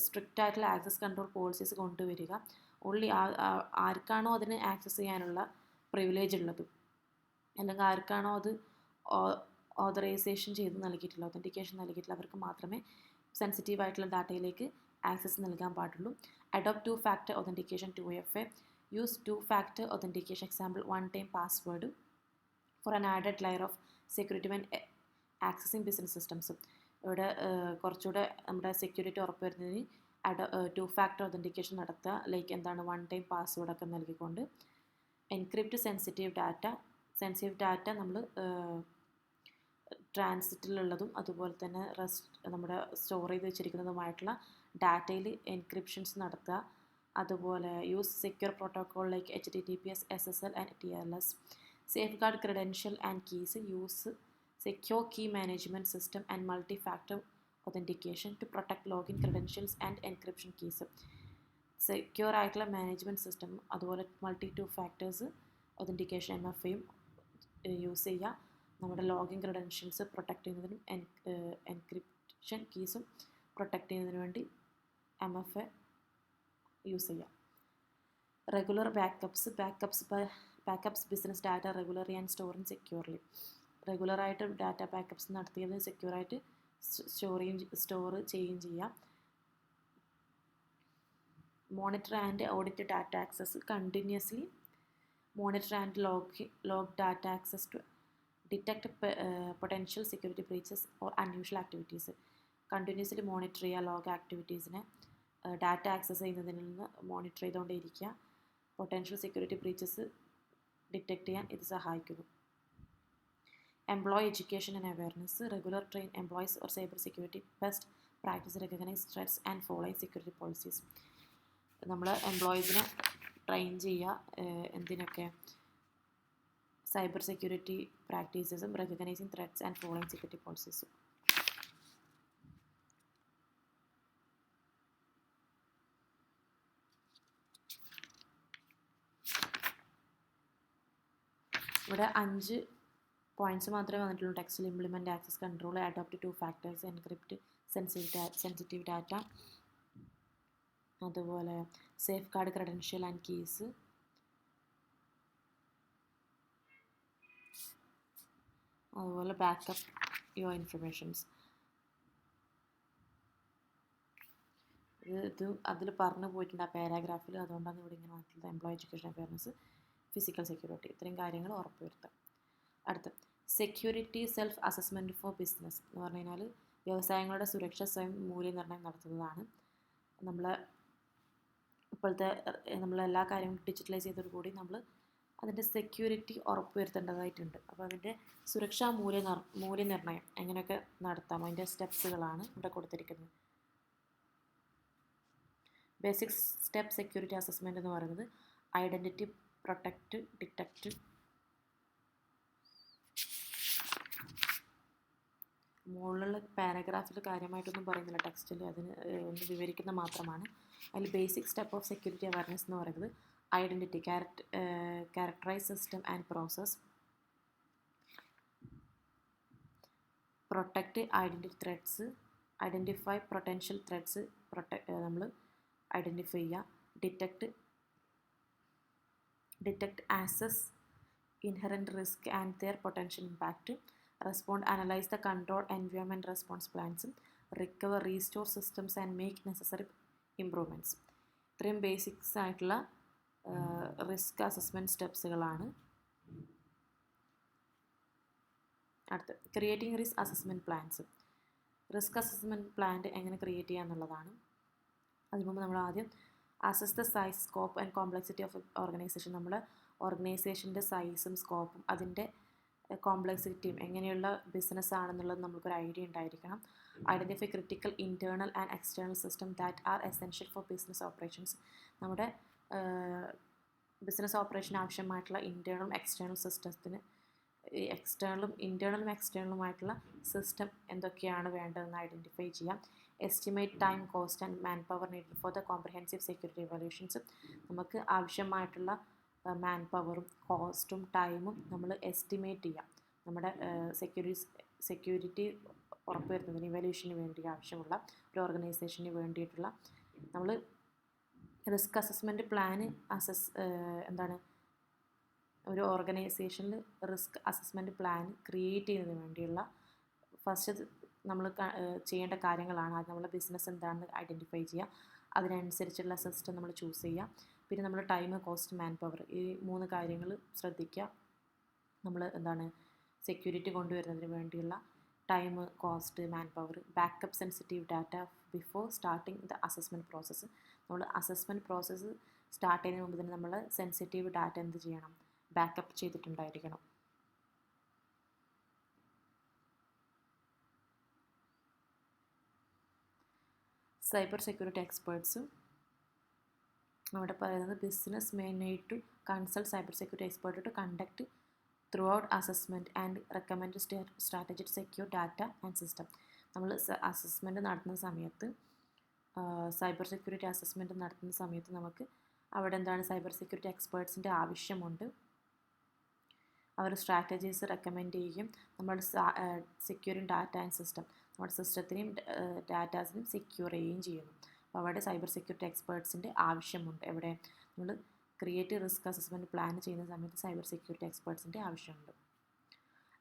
strict ആയിട്ടുള്ള ആക്സസ് കൺട്രോൾ പോളിസീസ് കൊണ്ടുവരിക. Only ആർക്കാണോ അതിന് ആക്സസ് ചെയ്യാനുള്ള privilege ഉള്ളത്, അല്ലെങ്കിൽ ആർക്കാണോ അത് ഓതറൈസേഷൻ ചെയ്ത് നൽകിയിട്ടുള്ള, ഒതൻറ്റിക്കേഷൻ നൽകിയിട്ടുള്ള അവർക്ക് മാത്രമേ സെൻസിറ്റീവ് ആയിട്ടുള്ള ഡാറ്റയിലേക്ക് ആക്സസ് നൽകാൻ പാടുള്ളൂ. Adopt 2-factor authentication 2FA. Use 2-factor authentication, example 1-time password for an added layer of security when accessing business systems. ഇവിടെ കുറച്ചുകൂടെ നമ്മുടെ സെക്യൂരിറ്റി ഉറപ്പ് വരുന്നതിന് 2-factor authentication നടത്തുക. ലൈക്ക് എന്താണ്, 1-time പാസ്വേഡൊക്കെ നൽകിക്കൊണ്ട്. എൻക്രിപ്റ്റ് സെൻസിറ്റീവ് ഡാറ്റ നമ്മൾ ട്രാൻസിറ്റിലുള്ളതും അതുപോലെ തന്നെ നമ്മുടെ സ്റ്റോർ ചെയ്ത് വെച്ചിരിക്കുന്നതുമായിട്ടുള്ള ഡാറ്റയിൽ എൻക്രിപ്ഷൻസ് നടത്തുക. അതുപോലെ use secure protocol like HTTPS, SSL and TLS. Safeguard credential and keys. Use secure key management system and multi-factor authentication to protect login credentials and encryption keys. Secure ആയിട്ടുള്ള management system അതുപോലെ മൾട്ടി-2-factors authentication MFAയും use ചെയ്യുക. നമ്മുടെ login credentials protect ചെയ്യുന്നതിനും encryption കീസും protect ചെയ്യുന്നതിന് വേണ്ടി MFA യൂസ് ചെയ്യാം. Regular backups business data regularly and storing securely. റെഗുലറായിട്ട് ഡാറ്റ ബാക്കപ്സ് നടത്തിയത് സെക്യൂറായിട്ട് സ്റ്റോർ ചെയ്യുകയും ചെയ്യാം. Monitor and audit data access. Continuously monitor and log data access to detect potential security breaches or unusual activities. Continuously monitor ചെയ്യുക log ആക്ടിവിറ്റീസിനെ. Data access ചെയ്യുന്നതിൽ നിന്ന് monitor ചെയ്തുകൊണ്ടേയിരിക്കുക. പൊട്ടൻഷ്യൽ സെക്യൂരിറ്റി ബ്രീച്ചസ് ഡിറ്റക്ട് ചെയ്യാൻ ഇത് സഹായിക്കുന്നു. Employee education and awareness. Regular train employees or cyber security best practice, recognize threats and following security policies. നമ്മൾ എംപ്ലോയീസിനെ ട്രെയിൻ ചെയ്യുക എന്തിനൊക്കെ, സൈബർ സെക്യൂരിറ്റി പ്രാക്ടീസസും recognizing threats and following security പോളിസീസും. ഇവിടെ 5 പോയിൻറ്റ്സ് മാത്രമേ വന്നിട്ടുള്ളൂ. ടെക്സ്റ്റിൽ implement access control, adopt 2-factors, encrypt sensitive data, അതുപോലെ safeguard credential and keys, അതുപോലെ ബാക്കപ്പ് യുവർ ഇൻഫർമേഷൻസ്. ഇത് അതിൽ പറഞ്ഞു പോയിട്ടുണ്ട് ആ പാരാഗ്രാഫിൽ, അതുകൊണ്ടാണ് ഇവിടെ ഇങ്ങനെ വന്നിട്ടുള്ളത്. Employee education awareness, physical security, ഇത്രയും കാര്യങ്ങൾ ഉറപ്പുവരുത്തുക. അടുത്ത security self assessment four business എന്ന് പറഞ്ഞു കഴിഞ്ഞാൽ വ്യവസായങ്ങളുടെ സുരക്ഷ സ്വയം മൂല്യനിർണ്ണയം നടത്തുന്നതാണ്. നമ്മളെല്ലാ കാര്യങ്ങളും ഡിജിറ്റലൈസ് ചെയ്തതോടുകൂടി നമ്മൾ അതിൻ്റെ സെക്യൂരിറ്റി ഉറപ്പുവരുത്തേണ്ടതായിട്ടുണ്ട്. അപ്പോൾ അതിൻ്റെ സുരക്ഷാ മൂല്യനിർണ്ണയം എങ്ങനെയൊക്കെ നടത്താം, അതിൻ്റെ സ്റ്റെപ്സുകളാണ് ഇവിടെ കൊടുത്തിരിക്കുന്നത്. ബേസിക് സ്റ്റെപ്പ് സെക്യൂരിറ്റി അസസ്മെൻറ്റ് എന്ന് പറയുന്നത് ഐഡൻറ്റിറ്റി, പ്രൊട്ടക്റ്റ്, ഡിറ്റക്റ്റ്. മുകളിലുള്ള പാരഗ്രാഫിൽ കാര്യമായിട്ടൊന്നും പറയുന്നില്ല, ടെക്സ്റ്റിൽ അതിന് ഒന്ന് വിവരിക്കുന്ന മാത്രമാണ്. അതിൽ basic step of security awareness എന്ന് പറയുന്നത് identity, characterise system and process. Protect identity identify potential threats നമ്മൾ ഐഡൻറ്റിഫൈ ചെയ്യുക. Detect access inherent risk and their potential impact. Respond, analyse the control environment response plans. Recover, restore systems and make necessary improvements. ഇത്രയും basics ആയിട്ടുള്ള risk assessment സ്റ്റെപ്സുകളാണ്. അടുത്ത് creating risk assessment plans. Risk assessment plan എങ്ങനെ create ചെയ്യുക എന്നുള്ളതാണ്. അതിന് മുമ്പ് നമ്മൾ ആദ്യം assess the size, scope and complexity of organisation. നമ്മുടെ ഓർഗനൈസേഷൻ്റെ സൈസും സ്കോപ്പും അതിൻ്റെ കോംപ്ലക്സിറ്റിയും എങ്ങനെയുള്ള ബിസിനസ് ആണെന്നുള്ളത് നമുക്കൊരു ഐഡിയ ഉണ്ടായിരിക്കണം. Identify critical internal and external system that are essential for business operations. നമ്മുടെ ബിസിനസ് ഓപ്പറേഷൻ ആവശ്യമായിട്ടുള്ള ഇൻറ്റേർണലും എക്സ്റ്റേണൽ സിസ്റ്റത്തിന് ഇൻറ്റേർണലും എക്സ്റ്റേണലുമായിട്ടുള്ള സിസ്റ്റം എന്തൊക്കെയാണ് വേണ്ടതെന്ന് ഐഡൻറ്റിഫൈ ചെയ്യാം. Estimate time, cost and man power needed for the comprehensive security evaluations. നമുക്ക് ആവശ്യമായിട്ടുള്ള മാൻ പവറും കോസ്റ്റും ടൈമും നമ്മൾ എസ്റ്റിമേറ്റ് ചെയ്യാം. നമ്മുടെ സെക്യൂരിറ്റി ഉറപ്പുവരുത്തുന്നതിന് ഇവാലുവേഷന് വേണ്ടി ആവശ്യമുള്ള ഒരു ഓർഗനൈസേഷന് വേണ്ടിയിട്ടുള്ള നമ്മൾ റിസ്ക് അസസ്മെൻറ്റ് പ്ലാന് എന്താണ് ഒരു ഓർഗനൈസേഷനിൽ റിസ്ക് അസസ്മെൻറ്റ് പ്ലാൻ ക്രിയേറ്റ് ചെയ്യുന്നതിന് വേണ്ടിയുള്ള ഫസ്റ്റ് നമ്മൾ ചെയ്യേണ്ട കാര്യങ്ങളാണ്. അത് നമ്മളെ ബിസിനസ് എന്താണെന്ന് ഐഡൻറ്റിഫൈ ചെയ്യുക, അതിനനുസരിച്ചുള്ള സിസ്റ്റം നമ്മൾ ചൂസ് ചെയ്യുക, പിന്നെ നമ്മൾ ടൈം, കോസ്റ്റ്, മാൻ പവർ, ഈ 3 കാര്യങ്ങൾ ശ്രദ്ധിക്കുക. നമ്മൾ എന്താണ് സെക്യൂരിറ്റി കൊണ്ടുവരുന്നതിന് വേണ്ടിയുള്ള time, cost, manpower, backup sensitive data before starting the assessment process. നമ്മൾ അസസ്മെൻറ്റ് പ്രോസസ്സ് സ്റ്റാർട്ട് ചെയ്യുന്നതിന് മുമ്പ് തന്നെ നമ്മൾ സെൻസിറ്റീവ് ഡാറ്റ എന്ത് ചെയ്യണം, ബാക്കപ്പ് ചെയ്തിട്ടുണ്ടായിരിക്കണം. സൈബർ സെക്യൂരിറ്റി എക്സ്പേർട്സ് അവിടെ പറയുന്നത് business may need to consult cyber security expert to conduct throughout assessment and recommend strategy to secure data and system. നമ്മൾ അസസ്മെൻറ്റ് നടത്തുന്ന സമയത്ത് സൈബർ സെക്യൂരിറ്റി അസസ്മെൻറ്റ് നടത്തുന്ന സമയത്ത് നമുക്ക് അവിടെ എന്താണ് സൈബർ സെക്യൂരിറ്റി എക്സ്പേർട്സിൻ്റെ ആവശ്യമുണ്ട്. അവർ സ്ട്രാറ്റജീസ് റെക്കമെൻഡ് ചെയ്യും. നമ്മൾ സെക്യൂറിങ് ഡാറ്റ ആൻഡ് സിസ്റ്റം, നമ്മുടെ സിസ്റ്റത്തിനെയും ഡാറ്റാസിനെയും സെക്യൂർ ചെയ്യുകയും ചെയ്യുന്നു. അപ്പോൾ അവിടെ സൈബർ സെക്യൂരിറ്റി എക്സ്പേർട്സിൻ്റെ ആവശ്യമുണ്ട്. എവിടെ നമ്മൾ ക്രിയേറ്റ് റിസ്ക് അസസ്മെൻറ്റ് പ്ലാൻ ചെയ്യുന്ന സമയത്ത് സൈബർ സെക്യൂരിറ്റി എക്സ്പേർട്സിൻ്റെ ആവശ്യമുണ്ട്.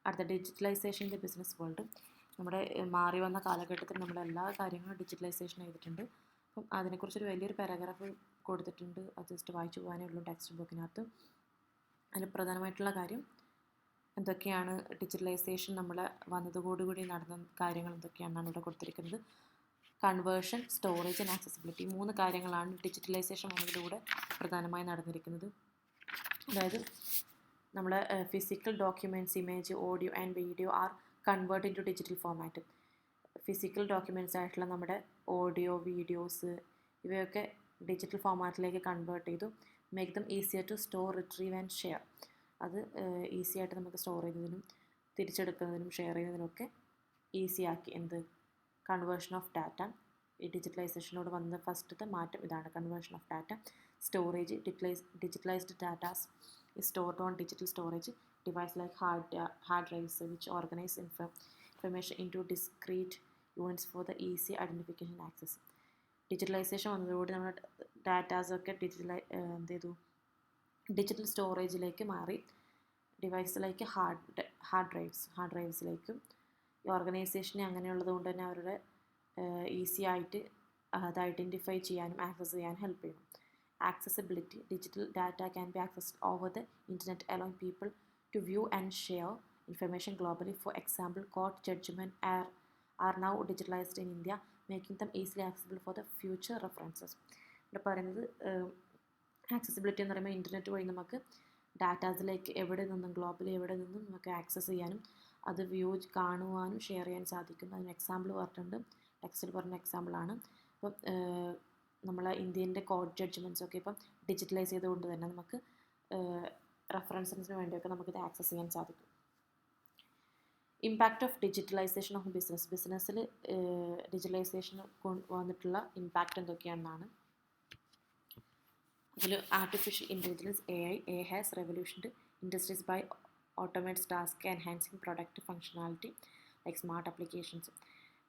അടുത്ത ഡിജിറ്റലൈസേഷൻ്റെ ബിസിനസ് വേൾഡ്. നമ്മുടെ മാറി വന്ന കാലഘട്ടത്തിൽ നമ്മൾ എല്ലാ കാര്യങ്ങളും ഡിജിറ്റലൈസേഷൻ ചെയ്തിട്ടുണ്ട്. അപ്പം അതിനെക്കുറിച്ചൊരു വലിയൊരു പാരാഗ്രാഫ് കൊടുത്തിട്ടുണ്ട്. അത് ജസ്റ്റ് വായിച്ചു പോകാനേ ഉള്ളൂ ടെക്സ്റ്റ് ബുക്കിനകത്ത്. അതിൽ പ്രധാനമായിട്ടുള്ള കാര്യം എന്തൊക്കെയാണ് ഡിജിറ്റലൈസേഷൻ നമ്മൾ വന്നതോടുകൂടി നടന്ന കാര്യങ്ങൾ എന്തൊക്കെയാണെന്നാണ് ഇവിടെ കൊടുത്തിരിക്കുന്നത്. കൺവേർഷൻ, സ്റ്റോറേജ് ആൻഡ് ആക്സസിബിലിറ്റി, 3 കാര്യങ്ങളാണ് ഡിജിറ്റലൈസേഷൻ വന്നതിലൂടെ പ്രധാനമായി നടന്നിരിക്കുന്നത്. അതായത് നമ്മുടെ physical documents, image, audio and video are convert into digital format. Physical documents ആയിട്ടുള്ള നമ്മുടെ ഓഡിയോ, വീഡിയോസ് ഇവയൊക്കെ ഡിജിറ്റൽ ഫോമാറ്റിലേക്ക് കൺവേർട്ട് ചെയ്തു. Make them easier to store, retrieve and share. അത് ഈസി ആയിട്ട് നമുക്ക് സ്റ്റോർ ചെയ്യുന്നതിനും തിരിച്ചെടുക്കുന്നതിനും ഷെയർ ചെയ്യുന്നതിനൊക്കെ ഈസി ആക്കി. എന്ത് കൺവേർഷൻ ഓഫ് ഡാറ്റ. ഈ ഡിജിറ്റലൈസേഷനോട് വന്ന ഫസ്റ്റത്തെ മാറ്റം ഇതാണ്, conversion of data. Storage, digitalised datas is stored on digital storage device like hard drives which organize information into discrete units for the easy identification and access. Digitalisation വന്നതോടുകൂടി നമ്മുടെ ഡാറ്റാസൊക്കെ digital സ്റ്റോറേജിലേക്ക് മാറി. ഡിവൈസിലേക്ക് hard ഡ്രൈവ്സിലേക്കും ഈ ഓർഗനൈസേഷനെ അങ്ങനെയുള്ളത് കൊണ്ട് തന്നെ അവരുടെ ഈസി ആയിട്ട് അത് ഐഡൻറ്റിഫൈ ചെയ്യാനും ആക്സസ് ചെയ്യാനും ഹെൽപ്പ് ചെയ്യും. Accessibility, digital data can be accessed over the internet, allowing people to view and share information globally. For example, court judgment are now digitalized in India, making them easily accessible for the future references. ഇവിടെ പറയുന്നത് accessibility എന്ന് പറയുമ്പോൾ internet വഴി നമുക്ക് ഡാറ്റാസിലേക്ക് എവിടെ നിന്നും globally എവിടെ നിന്നും നമുക്ക് ആക്സസ് ചെയ്യാനും അത് കാണുവാനും ഷെയർ ചെയ്യാൻ സാധിക്കും. അതിന് എക്സാമ്പിൾ പറഞ്ഞിട്ടുണ്ട്, ടെക്സ്റ്റിൽ പറഞ്ഞ എക്സാമ്പിളാണ്. അപ്പം നമ്മളെ ഇന്ത്യൻ്റെ കോർട്ട് ജഡ്ജ്മെൻറ്റ്സൊക്കെ ഇപ്പം ഡിജിറ്റലൈസ് ചെയ്തുകൊണ്ട് തന്നെ നമുക്ക് റെഫറൻസിന് വേണ്ടിയൊക്കെ നമുക്കിത് ആക്സസ് ചെയ്യാൻ സാധിക്കും. ഇമ്പാക്റ്റ് ഓഫ് ഡിജിറ്റലൈസേഷൻ ഓഫ് ബിസിനസ്സിൽ ഡിജിറ്റലൈസേഷൻ വന്നിട്ടുള്ള ഇമ്പാക്റ്റ് എന്തൊക്കെയാണെന്നാണ്. അതിൽ artificial intelligence, a has revolutioned industries by automates task enhancing product functionality like smart applications.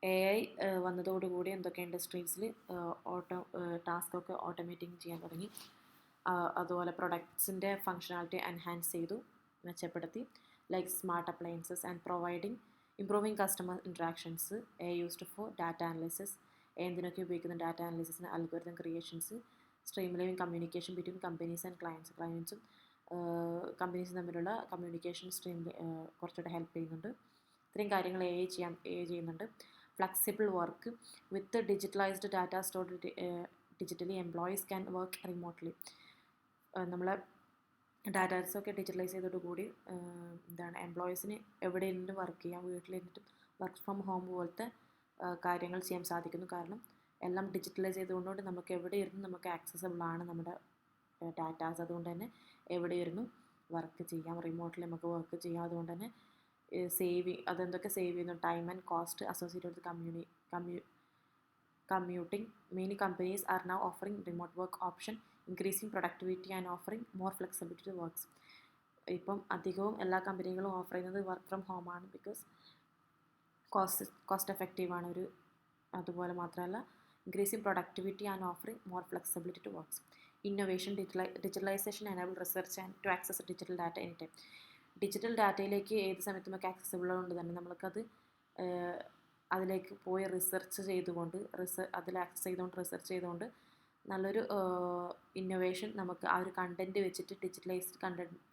AI വന്നതോടുകൂടി എന്തൊക്കെ ഇൻഡസ്ട്രീസിൽ ടാസ്കൊക്കെ ഓട്ടോമേറ്റിംഗ് ചെയ്യാൻ തുടങ്ങി. അതുപോലെ പ്രൊഡക്ട്സിൻ്റെ ഫങ്ഷണാലിറ്റി എൻഹാൻസ് ചെയ്തു, മെച്ചപ്പെടുത്തി. Like smart appliances and improving customer interactions. AI used for data analysis. എന്തിനൊക്കെ ഉപയോഗിക്കുന്ന ഡാറ്റ അനാലിസിസിന് algorithm creations. Stream living communication between companies and ക്ലയൻസും കമ്പനീസും തമ്മിലുള്ള കമ്മ്യൂണിക്കേഷൻ കുറച്ചുകൂടെ ഹെൽപ്പ് ചെയ്യുന്നുണ്ട്. ഇത്രയും കാര്യങ്ങൾ AI ചെയ്യുന്നുണ്ട്. Flexible work with digitalized data stored digitally, employees can work remotely. നമ്മളെ ഡാറ്റാസൊക്കെ ഡിജിറ്റലൈസ് ചെയ്തതോടുകൂടി എംപ്ലോയീസിന് എവിടെ ഇരുന്നിട്ട് വർക്ക് ചെയ്യാം, വീട്ടിലിരുന്നിട്ട് വർക്ക് ഫ്രം ഹോം പോലത്തെ കാര്യങ്ങൾ ചെയ്യാൻ സാധിക്കുന്നു. കാരണം എല്ലാം ഡിജിറ്റലൈസ് ചെയ്തുകൊണ്ടുകൊണ്ട് നമുക്ക് എവിടെ ഇരുന്ന് നമുക്ക് ആക്സസബിൾ ആണ് നമ്മുടെ ഡാറ്റാസ്. അതുകൊണ്ട് തന്നെ എവിടെ ഇരുന്ന് വർക്ക് ചെയ്യാം, റിമോട്ടിൽ നമുക്ക് വർക്ക് ചെയ്യാം. അതുകൊണ്ട് തന്നെ അതെന്തൊക്കെ സേവ് ചെയ്യുന്നു, time and cost associated with commuting. Many companies are now offering remote work option, increasing productivity and offering more flexibility to works. ഇപ്പം അധികവും എല്ലാ കമ്പനികളും ഓഫർ ചെയ്യുന്നത് വർക്ക് ഫ്രം ഹോം ആണ്. ബിക്കോസ് കോസ്റ്റ് എഫക്റ്റീവാണ് അതുപോലെ മാത്രമല്ല increasing productivity and offering more flexibility to works. Innovation, digitalization enable research and to access digital data any time. Digital ഡാറ്റയിലേക്ക് ഏത് സമയത്തും നമുക്ക് ആക്സസിബിൾ കൊണ്ട് തന്നെ നമുക്കത് അതിലേക്ക് പോയി റിസർച്ച് ചെയ്തുകൊണ്ട് അതിൽ ആക്സസ് ചെയ്തുകൊണ്ട് റിസർച്ച് ചെയ്തുകൊണ്ട് നല്ലൊരു ഇന്നൊവേഷൻ നമുക്ക് ആ ഒരു കണ്ടൻറ്റ് വെച്ചിട്ട് ഡിജിറ്റലൈസ്ഡ്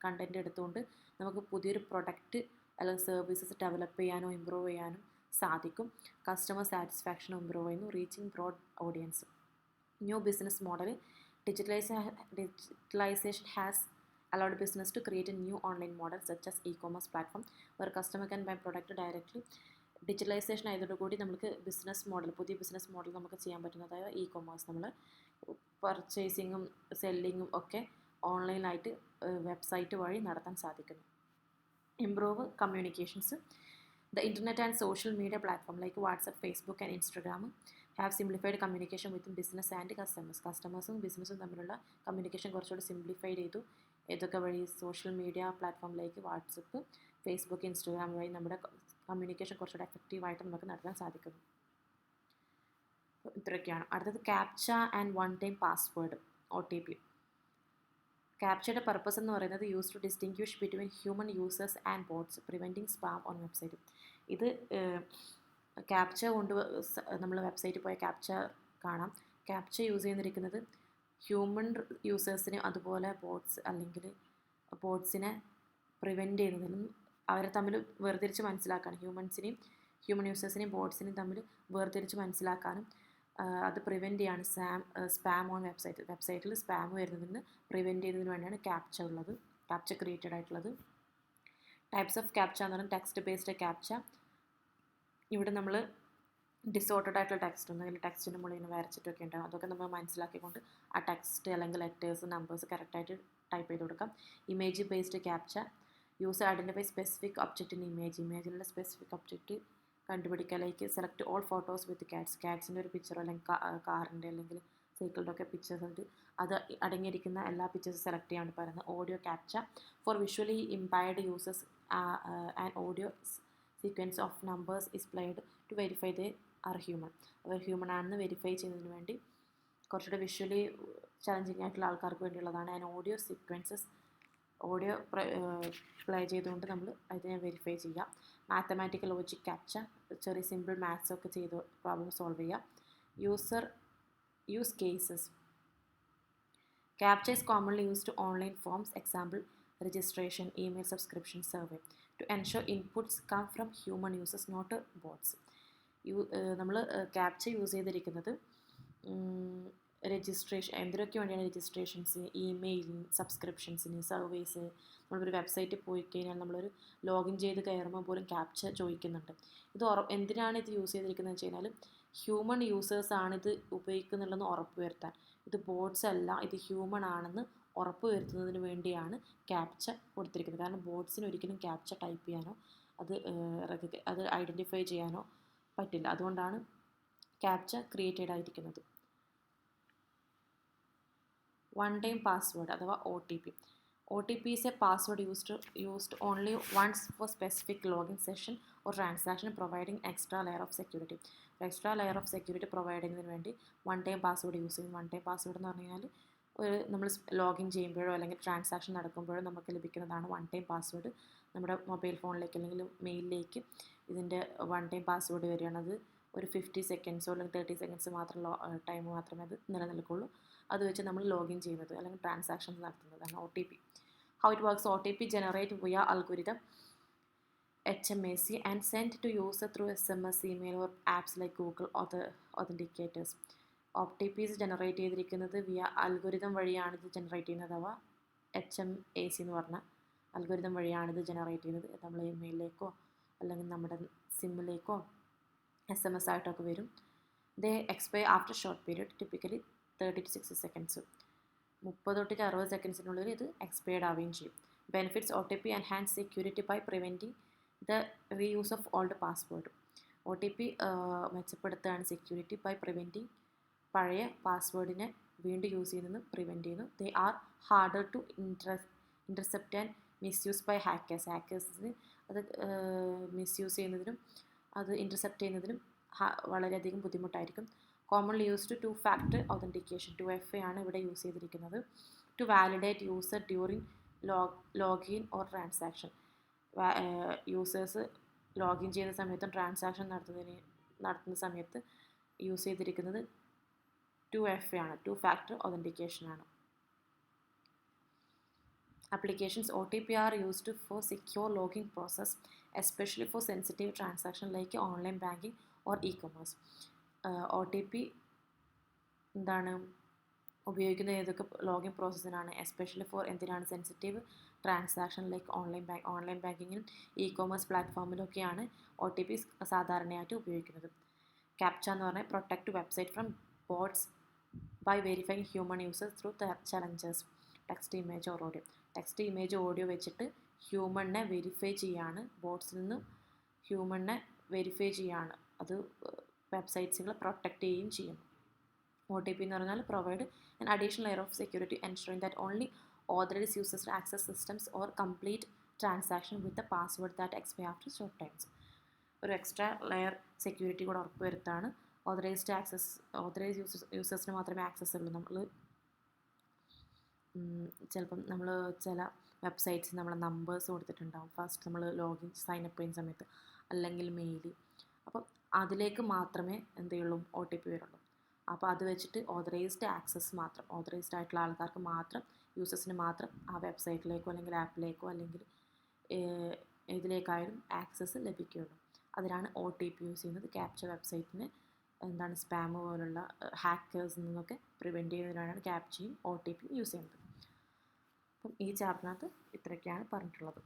കണ്ടൻറ്റ് എടുത്തുകൊണ്ട് നമുക്ക് പുതിയൊരു പ്രൊഡക്റ്റ് അല്ലെങ്കിൽ സർവീസസ് ഡെവലപ്പ് ചെയ്യാനോ ഇമ്പ്രൂവ് ചെയ്യാനും സാധിക്കും. കസ്റ്റമർ സാറ്റിസ്ഫാക്ഷൻ ഇമ്പ്രൂവ് ചെയ്യുന്നു. Reaching broad audience. New business model. Digitalization has allowed business to create a new online model such as e-commerce platform where customer can buy product directly. Digitalization ആയതോടുകൂടി നമുക്ക് പുതിയ business model നമുക്ക് ചെയ്യാൻ പറ്റുന്നതായ e-commerce, നമ്മൾ പർച്ചേസിങ്ങും സെല്ലിങ്ങും ഒക്കെ ഓൺലൈനായിട്ട് website വഴി നടത്താൻ സാധിക്കുന്നു. Improve communications. The internet and social media platform like WhatsApp, Facebook and Instagram have simplified communication with business and customers. കസ്റ്റമേഴ്സും ബിസിനസ്സും തമ്മിലുള്ള കമ്മ്യൂണിക്കേഷൻ കുറച്ചുകൂടി സിംപ്ലിഫൈഡ് ചെയ്തു. ഏതൊക്കെ വഴി? സോഷ്യൽ മീഡിയ പ്ലാറ്റ്ഫോമിലേക്ക് വാട്സപ്പ്, ഫേസ്ബുക്ക്, ഇൻസ്റ്റാഗ്രാം വഴി നമ്മുടെ കമ്മ്യൂണിക്കേഷൻ കുറച്ചുകൂടി എഫക്റ്റീവായിട്ട് നമുക്ക് നടത്താൻ സാധിക്കുന്നു. ഇത്രയൊക്കെയാണ്. അടുത്തത് captcha and one time password, OTP. ക്യാപ്ചയുടെ പർപ്പസ് എന്ന് പറയുന്നത് use to distinguish between human users and bots preventing spam on website. ഇത് ക്യാപ്ച കൊണ്ട് നമ്മൾ വെബ്സൈറ്റിൽ പോയ ക്യാപ്ച കാണാം. ക്യാപ്ച യൂസ് ചെയ്തിരിക്കുന്നത് ഹ്യൂമൻ യൂസേഴ്സിന് അതുപോലെ ബോട്ട്സിനെ പ്രിവെൻറ്റ് ചെയ്യുന്നതിനും അവരെ തമ്മിൽ വേർതിരിച്ച് മനസ്സിലാക്കാനും ഹ്യൂമൻ യൂസേഴ്സിനെയും ബോട്ട്സിനെയും തമ്മിൽ വേർതിരിച്ച് മനസ്സിലാക്കാനും അത് പ്രിവെൻറ്റ് ചെയ്യാണ് സ്പാം ഓൺ വെബ്സൈറ്റിൽ സ്പാം വരുന്നതിന് പ്രിവെൻറ്റ് ചെയ്യുന്നതിന് വേണ്ടിയാണ് ക്യാപ്ച ക്രിയേറ്റഡ് ആയിട്ടുള്ളത്. ടൈപ്സ് ഓഫ് ക്യാപ്ച എന്ന് പറയുന്നത് ടെക്സ്റ്റ് ബേസ്ഡ് ക്യാപ്ച. ഇവിടെ നമ്മൾ ഡിസോർഡർഡ് ആയിട്ടുള്ള ടെക്സ്റ്റ് ഉണ്ടെങ്കിൽ ടെക്സ്റ്റിൻ്റെ മുകളിൽ ഇങ്ങനെ വരച്ചിട്ടൊക്കെ ഉണ്ടാകും. അതൊക്കെ നമ്മൾ മനസ്സിലാക്കിക്കൊണ്ട് ആ ടെക്സ്റ്റ് അല്ലെങ്കിൽ ലെറ്റേഴ്സ് നമ്പേഴ്സ് കറക്റ്റായിട്ട് ടൈപ്പ് ചെയ്ത് കൊടുക്കാം. Image based captcha. User identify specific object in ഇമേജിലുള്ള സ്പെസിഫിക് ഒബ്ജക്റ്റ് കണ്ടുപിടിക്കാലേക്ക് സെലക്ട് ഓൾ ഫോട്ടോസ് വിത്ത് ക്യാറ്റ്സിൻ്റെ ഒരു പിക്ചറോ അല്ലെങ്കിൽ കാറിൻ്റെ അല്ലെങ്കിൽ സൈക്കിളിൻ്റെ ഒക്കെ പിക്ചേഴ്സ് ഉണ്ട്, അത് അടങ്ങിയിരിക്കുന്ന എല്ലാ പിക്ചേഴ്സും സെലക്ട് ചെയ്യാൻ പറയുന്നത്. Audio captcha. For visually impaired users and audio sequence of numbers is played to verify they are human. അവർ ഹ്യൂമൻ ആണെന്ന് വെരിഫൈ ചെയ്യുന്നതിന് വേണ്ടി കുറച്ചുകൂടെ വിഷ്വലി ചലഞ്ചിങ് ആയിട്ടുള്ള ആൾക്കാർക്ക് വേണ്ടിയുള്ളതാണ്. ആൻഡ് ഓഡിയോ സീക്വൻസസ് പ്ലേ ചെയ്തുകൊണ്ട് നമ്മൾ അതിനെ വെരിഫൈ ചെയ്യാം. Mathematical logic captcha. ചെറിയ സിമ്പിൾ മാത്സ് ഒക്കെ ചെയ്ത് പ്രോബ്ലം സോൾവ് ചെയ്യാം. Use cases. Captcha is commonly used to online forms, example registration, email subscription, survey, to ensure inputs come from human users, not bots. നമ്മൾ captcha use ചെയ്തിരിക്കുന്നത് registration എന്തിനൊക്കെ വേണ്ടിയാണ്? Registrations, ഇമെയിലിന്, സബ്സ്ക്രിപ്ഷൻസിന്, service. നമ്മളൊരു വെബ്സൈറ്റിൽ പോയി കഴിഞ്ഞാൽ നമ്മളൊരു ലോഗിൻ ചെയ്ത് കയറുമ്പോൾ പോലും ക്യാപ്ച ചോദിക്കുന്നുണ്ട്. എന്തിനാണ് ഇത് യൂസ് ചെയ്തിരിക്കുന്നത് വെച്ച് കഴിഞ്ഞാൽ ഹ്യൂമൻ യൂസേഴ്സാണ് ഇത് ഉപയോഗിക്കുന്നുള്ളതെന്ന് ഉറപ്പ് വരുത്താൻ. ഇത് ബോട്ട്സ് അല്ല, ഇത് ഹ്യൂമൺ ആണെന്ന് ഉറപ്പ് വരുത്തുന്നതിന് വേണ്ടിയാണ് ക്യാപ്ച കൊടുത്തിരിക്കുന്നത്. കാരണം ബോട്ട്സിന് ഒരിക്കലും ക്യാപ്ച ടൈപ്പ് ചെയ്യാനോ അത് ഐഡൻറ്റിഫൈ ചെയ്യാനോ പറ്റില്ല. അതുകൊണ്ടാണ് ക്യാപ്ച ക്രിയേറ്റഡ് ആയിരിക്കുന്നത്. വൺ ടൈം പാസ്വേഡ് അഥവാ OTP. OTP is a password used only once for specific login session or transaction, providing extra layer of security. Extra layer of security provide ചെയ്യുന്നതിന് വേണ്ടി one time password use ചെയ്യും. One time password എന്ന് പറഞ്ഞു കഴിഞ്ഞാൽ നമ്മൾ login ചെയ്യുമ്പോഴോ അല്ലെങ്കിൽ transaction നടക്കുമ്പോഴോ നമുക്ക് ലഭിക്കുന്നതാണ് വൺ ടൈം പാസ്വേഡ്. നമ്മുടെ മൊബൈൽ ഫോണിലേക്ക് അല്ലെങ്കിൽ മെയിലിലേക്ക് ഇതിൻ്റെ വൺ ടൈം പാസ്വേഡ് വരികയാണത് ഒരു 50 സെക്കൻഡ്സോ അല്ലെങ്കിൽ 30 സെക്കൻഡ്സ് ടൈം മാത്രമേ അത് നിലനിൽക്കുള്ളൂ. അത് വെച്ച് നമ്മൾ ലോഗിൻ ചെയ്യുന്നത് അല്ലെങ്കിൽ ട്രാൻസാക്ഷൻസ് നടത്തുന്നതാണ് OTP. How it works: OTP generate via algorithm HMAC and sent to user through SMS, email or apps like Google authenticators. OTPs generate ചെയ്തിരിക്കുന്നത് വിയ അൽഗോരിതം വഴിയാണ് ഇത് ജനറേറ്റ് ചെയ്യുന്നത്. അഥവാ HMAC എന്ന് പറഞ്ഞ അൽഗോരിതം വഴിയാണിത് ജനറേറ്റ് ചെയ്യുന്നത്. നമ്മൾ ഇമെയിലിലേക്കോ അല്ലെങ്കിൽ നമ്മുടെ സിമ്മിലേക്കോ SMS ആയിട്ടൊക്കെ വരും. They expire after short period, typically 30 to 60 seconds. 30 തൊട്ട് 60 സെക്കൻഡ്സിനുള്ളിൽ ഇത് എക്സ്പയർഡ് ആവുകയും ചെയ്യും. Benefits: OTP enhance security by preventing the reuse of old password. OTP മെച്ചപ്പെടുത്തുകയാണ് സെക്യൂരിറ്റി ബൈ പ്രിവെൻറ്റിംഗ് പഴയ പാസ്വേഡിനെ വീണ്ടും യൂസ് ചെയ്യുന്നതിന് പ്രിവെൻറ്റ് ചെയ്യുന്നു. They are harder to intercept and misuse by ഹാക്കേഴ്സിന് അത് മിസ്യൂസ് ചെയ്യുന്നതിനും അത് ഇൻ്റർസെപ്റ്റ് ചെയ്യുന്നതിനും വളരെയധികം ബുദ്ധിമുട്ടായിരിക്കും. Commonly used two factor authentication, 2FA ആണ് ഇവിടെ യൂസ് ചെയ്തിരിക്കുന്നത്. To validate user during login or transaction, users login ചെയ്യുന്ന സമയത്തും ട്രാൻസാക്ഷൻ നടത്തുന്ന സമയത്ത് യൂസ് ചെയ്തിരിക്കുന്നത് 2FA ആണ്, 2 ഫാക്ടർ ഒതൻറ്റിക്കേഷൻ ആണ്. Applications OTP are used for secure login process, especially for sensitive transaction like online banking or e-commerce. OTP എന്താണ് ഉപയോഗിക്കുന്ന ഏതൊക്കെ ലോഗിൻ പ്രോസസ്സിനാണ്? എസ്പെഷ്യലി ഫോർ എന്തിനാണ്? സെൻസിറ്റീവ് ട്രാൻസാക്ഷൻ ലൈക്ക് ഓൺലൈൻ ബാങ്കിങ്ങിനും ഇ-കോമേഴ്സ് പ്ലാറ്റ്ഫോമിലൊക്കെയാണ് OTP സാധാരണയായിട്ട് ഉപയോഗിക്കുന്നത്. ക്യാപ്ച എന്ന് പറഞ്ഞാൽ protect website from bots by verifying human users through challengers. Text, image or audio. Text, image, audio വെച്ചിട്ട് ഹ്യൂമണിനെ വെരിഫൈ ചെയ്യാണ്, ബോട്ട്സിൽ നിന്ന് ഹ്യൂമണിനെ വെരിഫൈ ചെയ്യാണ്. അത് വെബ്സൈറ്റ്സുകളെ പ്രൊട്ടക്റ്റ് ചെയ്യുകയും ചെയ്യുന്നു. OTP എന്ന് പറഞ്ഞാൽ provide an additional layer of security ensuring that only authorized users access systems or complete transaction with the password that expire after short times. ഒരു എക്സ്ട്രാ ലെയർ സെക്യൂരിറ്റി കൂടെ ഉറപ്പ് വരുത്താണ്. ഓതറൈസ്ഡ് യൂസേഴ്സിന് മാത്രമേ ആക്സസ് ഉള്ളൂ. ചിലപ്പം നമ്മൾ ചില വെബ്സൈറ്റ്സ് നമ്മളെ നമ്പേഴ്സ് കൊടുത്തിട്ടുണ്ടാവും ഫസ്റ്റ് നമ്മൾ ലോഗിൻ സൈനപ്പ് ചെയ്യുന്ന സമയത്ത്, അല്ലെങ്കിൽ മെയിൽ. അപ്പം അതിലേക്ക് മാത്രമേ എന്ത് ചെയ്യുള്ളൂ? OTP വരുള്ളൂ. അപ്പോൾ അത് വെച്ചിട്ട് ഓതറൈസ്ഡ് ആയിട്ടുള്ള ആൾക്കാർക്ക് മാത്രം, യൂസേഴ്സിന് മാത്രം ആ വെബ്സൈറ്റിലേക്കോ അല്ലെങ്കിൽ ആപ്പിലേക്കോ അല്ലെങ്കിൽ ഏതിലേക്കായാലും ആക്സസ് ലഭിക്കുകയുള്ളൂ. അതിനാണ് OTP യൂസ് ചെയ്യുന്നത്. ക്യാപ്ച വെബ്സൈറ്റിന് സ്പാം പോലുള്ള ഹാക്കേഴ്സിൽ നിന്നൊക്കെ പ്രിവെൻറ്റ് ചെയ്യുന്നതിനാണ് ക്യാപ്ചയും OTPയും യൂസ് ചെയ്യുന്നത്. അപ്പം ഈ ചാപ്റ്ററിനകത്ത് ഇത്രയൊക്കെയാണ് പറഞ്ഞിട്ടുള്ളത്.